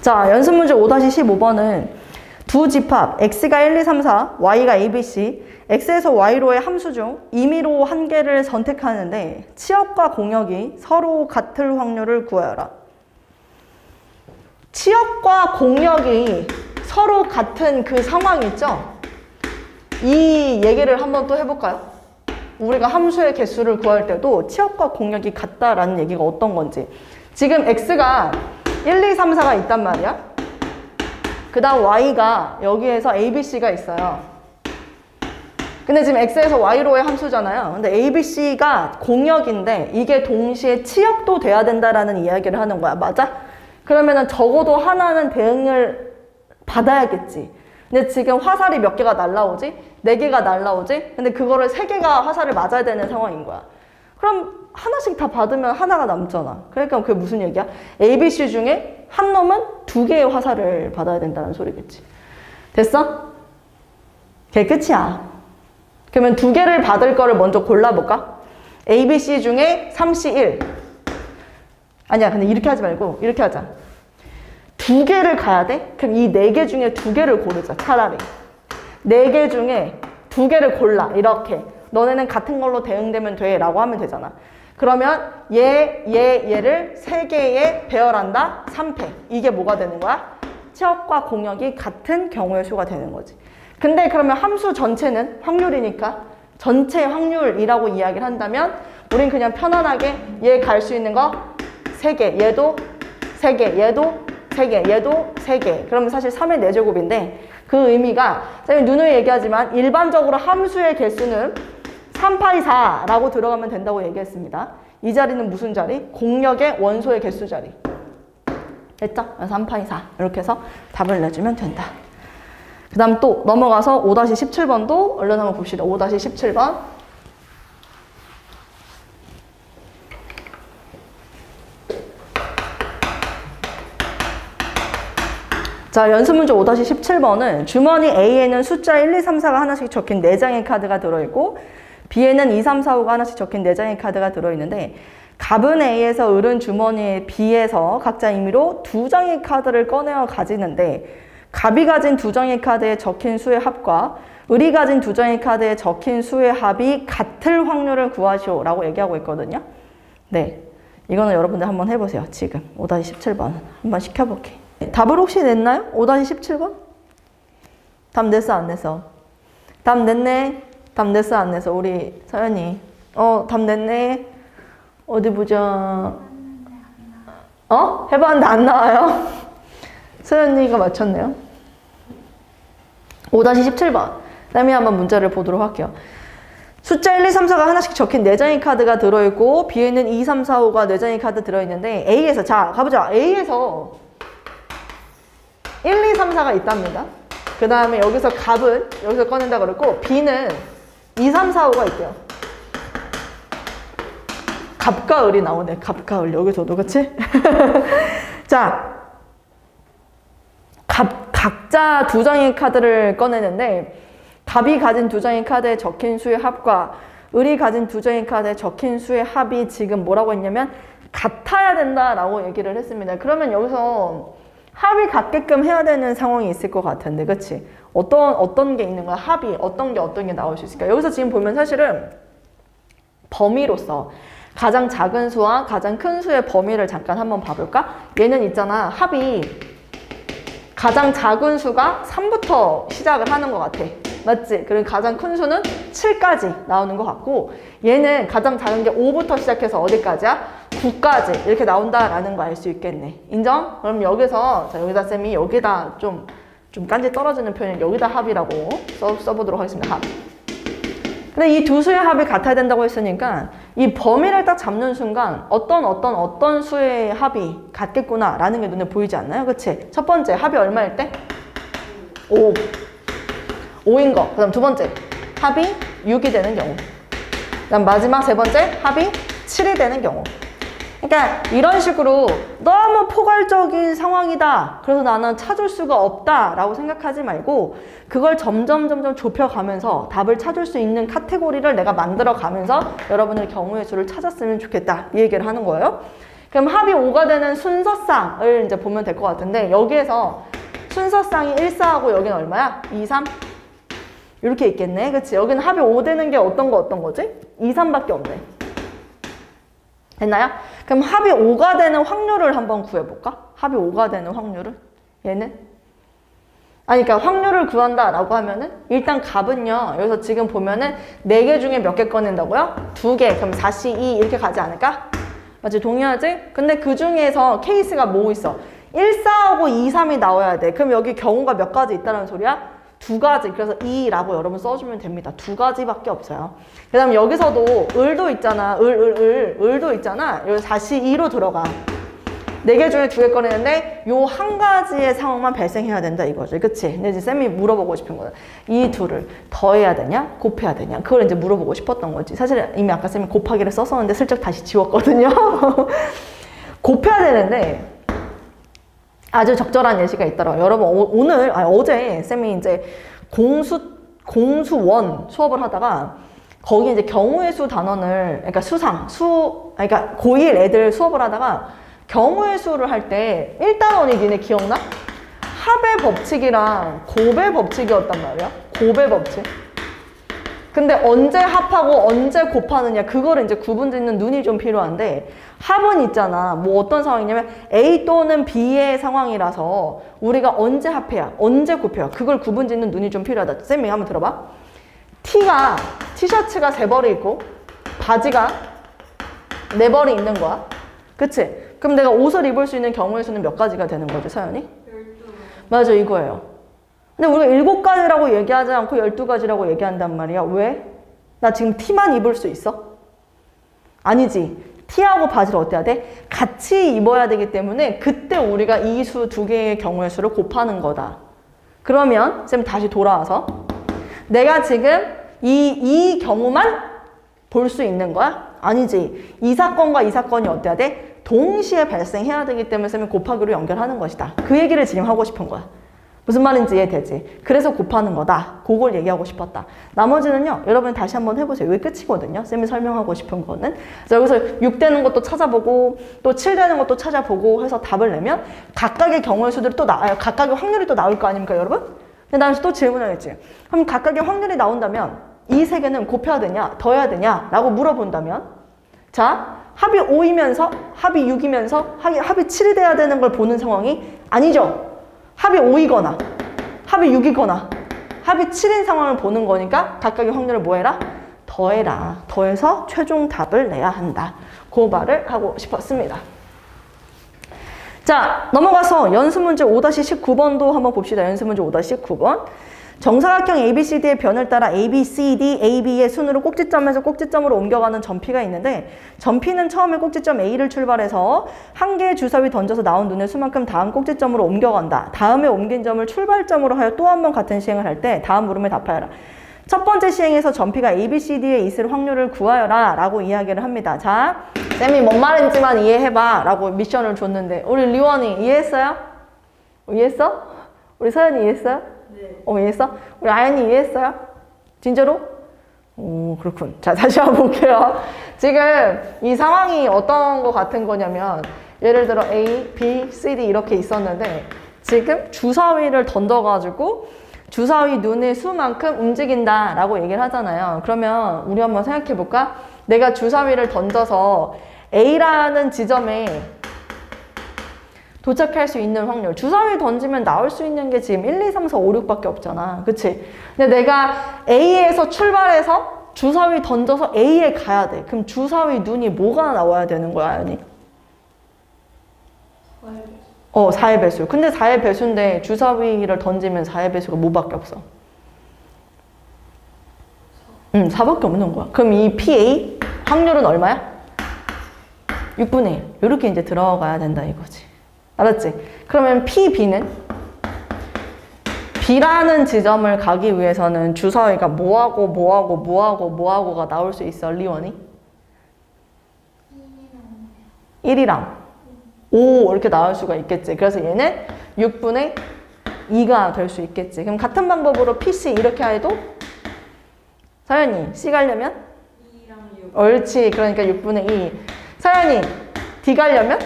자, 연습 문제 5-15번은 두 집합 x가 1, 2, 3, 4, y가 a, b, c, x에서 y로의 함수 중 임의로 한 개를 선택하는데 치역과 공역이 서로 같을 확률을 구하여라. 치역과 공역이 서로 같은 그 상황 있죠? 이 얘기를 한번 또 해볼까요? 우리가 함수의 개수를 구할 때도 치역과 공역이 같다라는 얘기가 어떤 건지. 지금 x가 1, 2, 3, 4가 있단 말이야. 그 다음 y가 여기에서 a, b, c가 있어요. 근데 지금 x에서 y로의 함수잖아요. 근데 a, b, c가 공역인데 이게 동시에 치역도 돼야 된다라는 이야기를 하는 거야. 맞아? 그러면은 적어도 하나는 대응을 받아야겠지. 근데 지금 화살이 몇 개가 날라오지? 4개가 날라오지? 근데 그거를 3개가 화살을 맞아야 되는 상황인 거야. 그럼 하나씩 다 받으면 하나가 남잖아. 그러니까 그게 무슨 얘기야? A, B, C 중에 한 놈은 2개의 화살을 받아야 된다는 소리겠지. 됐어? 그게 끝이야. 그러면 2개를 받을 거를 먼저 골라볼까? A, B, C 중에 3C 1. 아니야, 근데 이렇게 하지 말고 이렇게 하자. 2개를 가야 돼? 그럼 이 4개 중에 2개를 고르자, 차라리. 4개 중에 2개를 골라, 이렇게. 너네는 같은 걸로 대응되면 돼 라고 하면 되잖아. 그러면 얘를 3개에 배열한다? 3패. 이게 뭐가 되는 거야? 치역과 공역이 같은 경우의 수가 되는 거지. 근데 그러면 함수 전체는 확률이니까 전체 확률이라고 이야기를 한다면 우린 그냥 편안하게 얘 갈 수 있는 거 3개, 얘도 3개, 얘도 3개, 얘도 3개. 그러면 사실 3의 4제곱인데 그 의미가 쌤이 누누이 얘기하지만 일반적으로 함수의 개수는 3, 8, 4라고 들어가면 된다고 얘기했습니다. 이 자리는 무슨 자리? 공역의 원소의 개수 자리. 됐죠? 3, 8, 4 이렇게 해서 답을 내주면 된다. 그 다음 또 넘어가서 5-17번도 얼른 한번 봅시다. 5-17번. 자, 연습문제 5-17번은 주머니 A에는 숫자 1, 2, 3, 4가 하나씩 적힌 4장의 카드가 들어있고 B에는 2, 3, 4, 5가 하나씩 적힌 4장의 카드가 들어있는데 갑은 A에서 을은 주머니 B에서 각자 임의로 2장의 카드를 꺼내어 가지는데 갑이 가진 2장의 카드에 적힌 수의 합과 을이 가진 2장의 카드에 적힌 수의 합이 같을 확률을 구하시오 라고 얘기하고 있거든요. 네, 이거는 여러분들 한번 해보세요. 지금 5-17번 한번 시켜볼게. 답을 혹시 냈나요? 5-17번? 답 냈어 안 냈어? 답 냈네? 답 냈어 안 냈어? 우리 서연이 답 냈네? 어디 보자. 해봤는데 안 나와요? 서연이가 맞췄네요. 5-17번 쌤이 한번 문제를 보도록 할게요. 숫자 1, 2, 3, 4가 하나씩 적힌 4장의 카드가 들어있고 B에는 2, 3, 4, 5가 4장의 카드 들어있는데 A에서 자 가보자. A에서 1, 2, 3, 4가 있답니다. 그 다음에 여기서 갑은 여기서 꺼낸다 그랬고 B는 2, 3, 4, 5가 있대요. 갑과 을이 나오네. 갑과 을 여기서도 그치? 자, 각자 2장의 카드를 꺼내는데 갑이 가진 2장의 카드에 적힌 수의 합과 을이 가진 2장의 카드에 적힌 수의 합이 지금 뭐라고 했냐면 같아야 된다라고 얘기를 했습니다. 그러면 여기서 합이 같게끔 해야 되는 상황이 있을 것 같은데, 그치? 어떤 게 있는 거야? 합이 어떤 게 나올 수 있을까? 여기서 지금 보면 사실은 범위로서 가장 작은 수와 가장 큰 수의 범위를 잠깐 한번 봐볼까? 얘는 있잖아. 합이 가장 작은 수가 3부터 시작을 하는 것 같아. 맞지? 그리고 가장 큰 수는 7까지 나오는 것 같고 얘는 가장 작은 게 5부터 시작해서 어디까지야? 9까지 이렇게 나온다라는 거 알 수 있겠네. 인정? 그럼 여기서 자 여기다 쌤이 여기다 좀 깐지 떨어지는 표현 여기다 합이라고 써보도록 하겠습니다. 합. 근데 이 두 수의 합이 같아야 된다고 했으니까 이 범위를 딱 잡는 순간 어떤 수의 합이 같겠구나 라는 게 눈에 보이지 않나요? 그치? 첫 번째 합이 얼마일 때? 5. 5인 거. 그 다음 두 번째 합이 6이 되는 경우. 그 다음 마지막 세 번째 합이 7이 되는 경우. 그러니까 이런 식으로 너무 포괄적인 상황이다. 그래서 나는 찾을 수가 없다 라고 생각하지 말고 그걸 점점 좁혀가면서 답을 찾을 수 있는 카테고리를 내가 만들어가면서 여러분의 경우의 수를 찾았으면 좋겠다. 이 얘기를 하는 거예요. 그럼 합이 5가 되는 순서쌍을 이제 보면 될 것 같은데 여기에서 순서쌍이 1, 4하고 여기는 얼마야? 2, 3? 이렇게 있겠네. 그치? 여기는 합이 5 되는 게 어떤 거지? 2, 3밖에 없네. 됐나요? 그럼 합이 5가 되는 확률을 한번 구해볼까? 합이 5가 되는 확률을? 얘는? 아니, 그러니까 확률을 구한다라고 하면은 일단 갑은요. 여기서 지금 보면은 4개 중에 몇 개 꺼낸다고요? 2개. 그럼 4C 2 이렇게 가지 않을까? 맞지? 동의하지? 근데 그 중에서 케이스가 뭐 있어? 1, 4하고 2, 3이 나와야 돼. 그럼 여기 경우가 몇 가지 있다는 소리야? 2가지. 그래서 2라고 여러분 써주면 됩니다. 2가지밖에 없어요. 그 다음 여기서도 을도 있잖아. 을도 있잖아. 여기 4C2로 들어가. 4개 중에 2개 꺼내는데 요 한 가지의 상황만 발생해야 된다 이거지. 그치? 근데 이제 쌤이 물어보고 싶은 거는 이 둘을 더해야 되냐? 곱해야 되냐? 그걸 이제 물어보고 싶었던 거지. 사실 이미 아까 쌤이 곱하기를 썼었는데 슬쩍 다시 지웠거든요. 곱해야 되는데 아주 적절한 예시가 있더라고요. 여러분 어제 쌤이 이제 공수원 수업을 하다가 거기 이제 경우의 수 단원을 그러니까 그러니까 고1 애들 수업을 하다가 경우의 수를 할 때 1단원이 니네 기억나? 합의 법칙이랑 곱의 법칙이었단 말이야. 곱의 법칙. 근데 언제 합하고 언제 곱하느냐 그거를 이제 구분짓는 눈이 좀 필요한데 합은 있잖아. 뭐 어떤 상황이냐면 A 또는 B의 상황이라서 우리가 언제 합해야 언제 곱해야 그걸 구분짓는 눈이 좀 필요하다. 쌤이 한번 들어봐. 티셔츠가 3벌이 있고 바지가 4벌이 있는 거야. 그치? 그럼 내가 옷을 입을 수 있는 경우의 수는 몇 가지가 되는 거지, 서연이? 12. 맞아, 이거예요. 근데 우리가 7가지라고 얘기하지 않고 12가지라고 얘기한단 말이야. 왜? 나 지금 T만 입을 수 있어? 아니지. T하고 바지를 어때야 돼? 같이 입어야 되기 때문에 그때 우리가 이 수 두 개의 경우의 수를 곱하는 거다. 그러면 쌤 다시 돌아와서 내가 지금 이 경우만 볼 수 있는 거야? 아니지. 이 사건과 이 사건이 어때야 돼? 동시에 발생해야 되기 때문에 쌤이 곱하기로 연결하는 것이다. 그 얘기를 지금 하고 싶은 거야. 무슨 말인지 이해되지? 그래서 곱하는 거다. 그걸 얘기하고 싶었다. 나머지는요, 여러분 다시 한번 해보세요. 여기 끝이거든요. 쌤이 설명하고 싶은 거는. 그래서 여기서 6 되는 것도 찾아보고, 또 7 되는 것도 찾아보고 해서 답을 내면 각각의 경우의 수들이 또 나와요. 각각의 확률이 또 나올 거 아닙니까, 여러분? 근데 나는 또 질문하겠지. 그럼 각각의 확률이 나온다면 이 세 개는 곱해야 되냐, 더해야 되냐? 라고 물어본다면 자, 합이 5이면서, 합이 6이면서, 합이 7이 돼야 되는 걸 보는 상황이 아니죠. 합이 5이거나 합이 6이거나 합이 7인 상황을 보는 거니까 각각의 확률을 뭐 해라? 더해라. 더해서 최종 답을 내야 한다. 그 말을 하고 싶었습니다. 자, 넘어가서 연습문제 5-19번도 한번 봅시다. 연습문제 5-19번. 정사각형 ABCD의 변을 따라 ABCD, AB의 순으로 꼭지점에서 꼭지점으로 옮겨가는 점P가 있는데 점P는 처음에 꼭지점 A를 출발해서 한 개의 주사위 던져서 나온 눈의 수만큼 다음 꼭지점으로 옮겨간다. 다음에 옮긴 점을 출발점으로 하여 또 한 번 같은 시행을 할 때 다음 물음에 답하여라. 첫 번째 시행에서 점P가 ABCD에 있을 확률을 구하여라 라고 이야기를 합니다. 자, 쌤이 뭔 말인지만 이해해봐 라고 미션을 줬는데 우리 리원이 이해했어요? 이해했어? 우리 서연이 이해했어요? 네. 이해했어? 우리 아연이 이해했어요? 진짜로? 오, 그렇군. 자, 다시 한번 볼게요. 지금 이 상황이 어떤 거 같은 거냐면 예를 들어 A, B, C, D 이렇게 있었는데 지금 주사위를 던져가지고 주사위 눈의 수만큼 움직인다 라고 얘기를 하잖아요. 그러면 우리 한번 생각해 볼까? 내가 주사위를 던져서 A라는 지점에 도착할 수 있는 확률. 주사위 던지면 나올 수 있는 게 지금 1, 2, 3, 4, 5, 6밖에 없잖아. 그치? 근데 내가 A에서 출발해서 주사위 던져서 A에 가야 돼. 그럼 주사위 눈이 뭐가 나와야 되는 거야, 아연이? 4의 배수. 근데 4의 배수인데 주사위를 던지면 4의 배수가 뭐밖에 없어? 4밖에 없는 거야. 그럼 이 PA 확률은 얼마야? 6분의 1. 이렇게 이제 들어가야 된다 이거지. 알았지? 그러면 PB는? B라는 지점을 가기 위해서는 주사위가 뭐하고가 나올 수 있어, 리원이? 1이랑 5 이렇게 나올 수가 있겠지. 그래서 얘는 6분의 2가 될 수 있겠지. 그럼 같은 방법으로 PC 이렇게 해도 서연이 C 가려면? 2랑 6. 옳지. 그러니까 6분의 2. 서연이 D 가려면?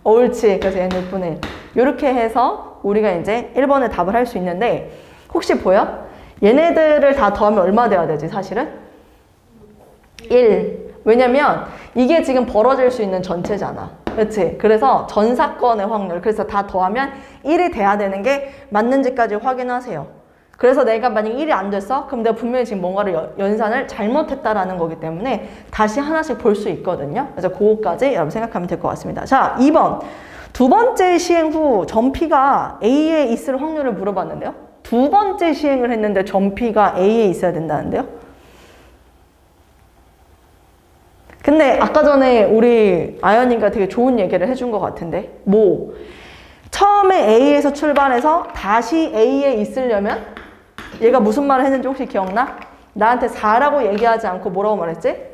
옳지. 그래서 얘는 6분의 1. 이렇게 해서 우리가 이제 1번에 답을 할 수 있는데 혹시 보여? 얘네들을 다 더하면 얼마 돼야 되지 사실은? 1. 왜냐면 이게 지금 벌어질 수 있는 전체잖아. 그렇지? 그래서 전 사건의 확률. 그래서 다 더하면 1이 돼야 되는 게 맞는지까지 확인하세요. 그래서 내가 만약 1이 안 됐어? 그럼 내가 분명히 지금 뭔가를 연산을 잘못했다라는 거기 때문에 다시 하나씩 볼 수 있거든요. 그래서 그거까지 여러분 생각하면 될 것 같습니다. 자, 2번. 두 번째 시행 후 점P가 A에 있을 확률을 물어봤는데요. 두 번째 시행을 했는데 점P가 A에 있어야 된다는데요. 근데 아까 전에 우리 아연이가 되게 좋은 얘기를 해준 것 같은데 뭐? 처음에 A에서 출발해서 다시 A에 있으려면 얘가 무슨 말을 했는지 혹시 기억나? 나한테 4라고 얘기하지 않고 뭐라고 말했지?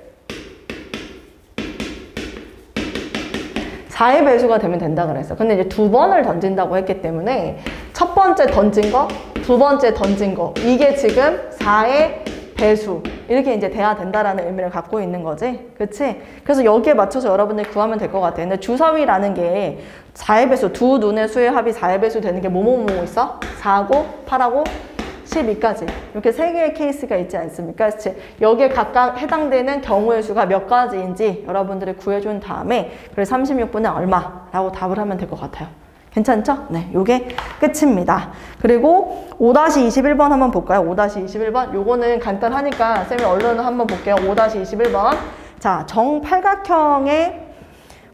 4의 배수가 되면 된다 그랬어. 근데 이제 두 번을 던진다고 했기 때문에 첫 번째 던진 거, 두 번째 던진 거 이게 지금 4의 배수 이렇게 이제 돼야 된다라는 의미를 갖고 있는 거지. 그치? 그래서 여기에 맞춰서 여러분들이 구하면 될 것 같아. 근데 주사위라는 게 4의 배수, 두 눈의 수의 합이 4의 배수 되는 게 뭐뭐 있어? 4하고 8하고 12까지 이렇게 세 개의 케이스가 있지 않습니까? 그치? 여기에 각각 해당되는 경우의 수가 몇 가지인지 여러분들이 구해준 다음에 그래서 36분의 얼마라고 답을 하면 될 것 같아요. 괜찮죠? 네, 요게 끝입니다. 그리고 5-21번 한번 볼까요? 5-21번 요거는 간단하니까 쌤이 얼른 한번 볼게요. 5-21번 자, 정팔각형의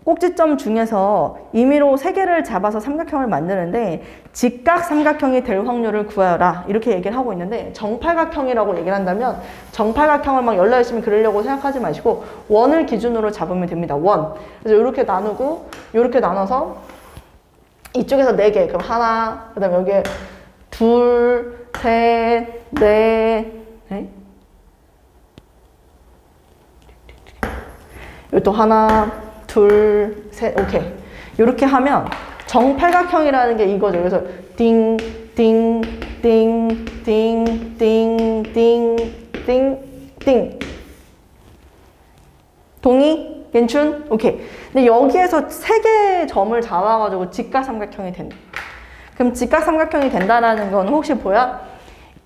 꼭지점 중에서 임의로 3개를 잡아서 삼각형을 만드는데 직각 삼각형이 될 확률을 구하라 이렇게 얘기를 하고 있는데 정팔각형이라고 얘기를 한다면 정팔각형을 막 열심히 그리려고 생각하지 마시고 원을 기준으로 잡으면 됩니다. 원. 그래서 이렇게 나누고 이렇게 나눠서 이쪽에서 4개 그럼 하나 그 다음에 여기에 둘, 셋, 넷 여기 또 하나 둘, 셋, 오케이. 이렇게 하면 정팔각형이라는 게 이거죠. 그래서 띵, 띵, 띵, 띵, 띵, 띵, 띵, 띵. 동의? 괜춘? 오케이. 근데 여기에서 3개의 점을 잡아가지고 직각삼각형이 된다. 그럼 직각삼각형이 된다는 건 혹시 보여?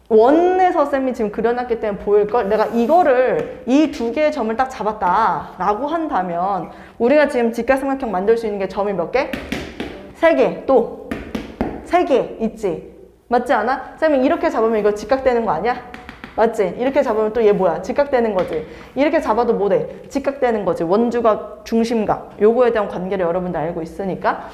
원에서 쌤이 지금 그려놨기 때문에 보일걸? 내가 이거를 이 2개의 점을 딱 잡았다 라고 한다면 우리가 지금 직각삼각형 만들 수 있는 게 점이 몇 개? 3개 또 3개 있지 맞지 않아? 쌤이 이렇게 잡으면 이거 직각되는 거 아니야? 맞지? 이렇게 잡으면 또 얘 뭐야? 직각되는 거지 이렇게 잡아도 뭐래? 직각되는 거지 원주각, 중심각 요거에 대한 관계를 여러분들 알고 있으니까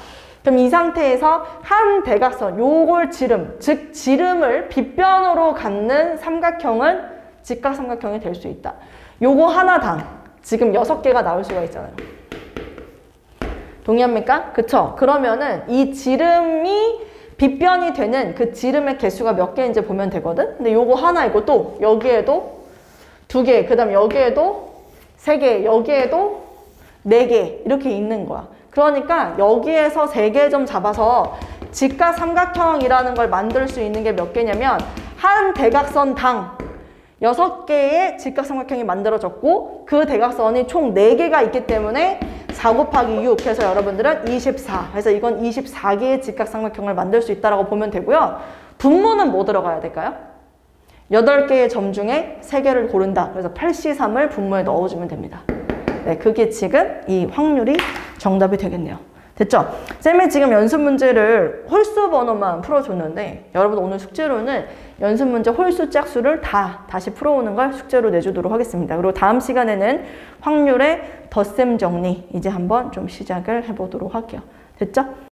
그럼 이 상태에서 한 대각선, 요걸 지름, 즉 지름을 빗변으로 갖는 삼각형은 직각삼각형이 될 수 있다. 요거 하나당 지금 6개가 나올 수가 있잖아요. 동의합니까? 그쵸? 그러면은 이 지름이 빗변이 되는 그 지름의 개수가 몇 개인지 보면 되거든? 근데 요거 하나이고 또 여기에도 2개, 그 다음 여기에도 3개, 여기에도 4개 이렇게 있는 거야. 그러니까 여기에서 3개 점 잡아서 직각삼각형이라는 걸 만들 수 있는 게 몇 개냐면 한 대각선당 6개의 직각삼각형이 만들어졌고 그 대각선이 총 4개가 있기 때문에 4 곱하기 6 해서 여러분들은 24 그래서 이건 24개의 직각삼각형을 만들 수 있다고 보면 되고요. 분모는 뭐 들어가야 될까요? 8개의 점 중에 3개를 고른다. 그래서 8C3을 분모에 넣어주면 됩니다. 네, 그게 지금 이 확률이 정답이 되겠네요. 됐죠? 쌤이 지금 연습 문제를 홀수 번호만 풀어줬는데 여러분 오늘 숙제로는 연습 문제 홀수 짝수를 다시 풀어오는 걸 숙제로 내주도록 하겠습니다. 그리고 다음 시간에는 확률의 덧셈 정리 이제 한번 좀 시작을 해보도록 할게요. 됐죠?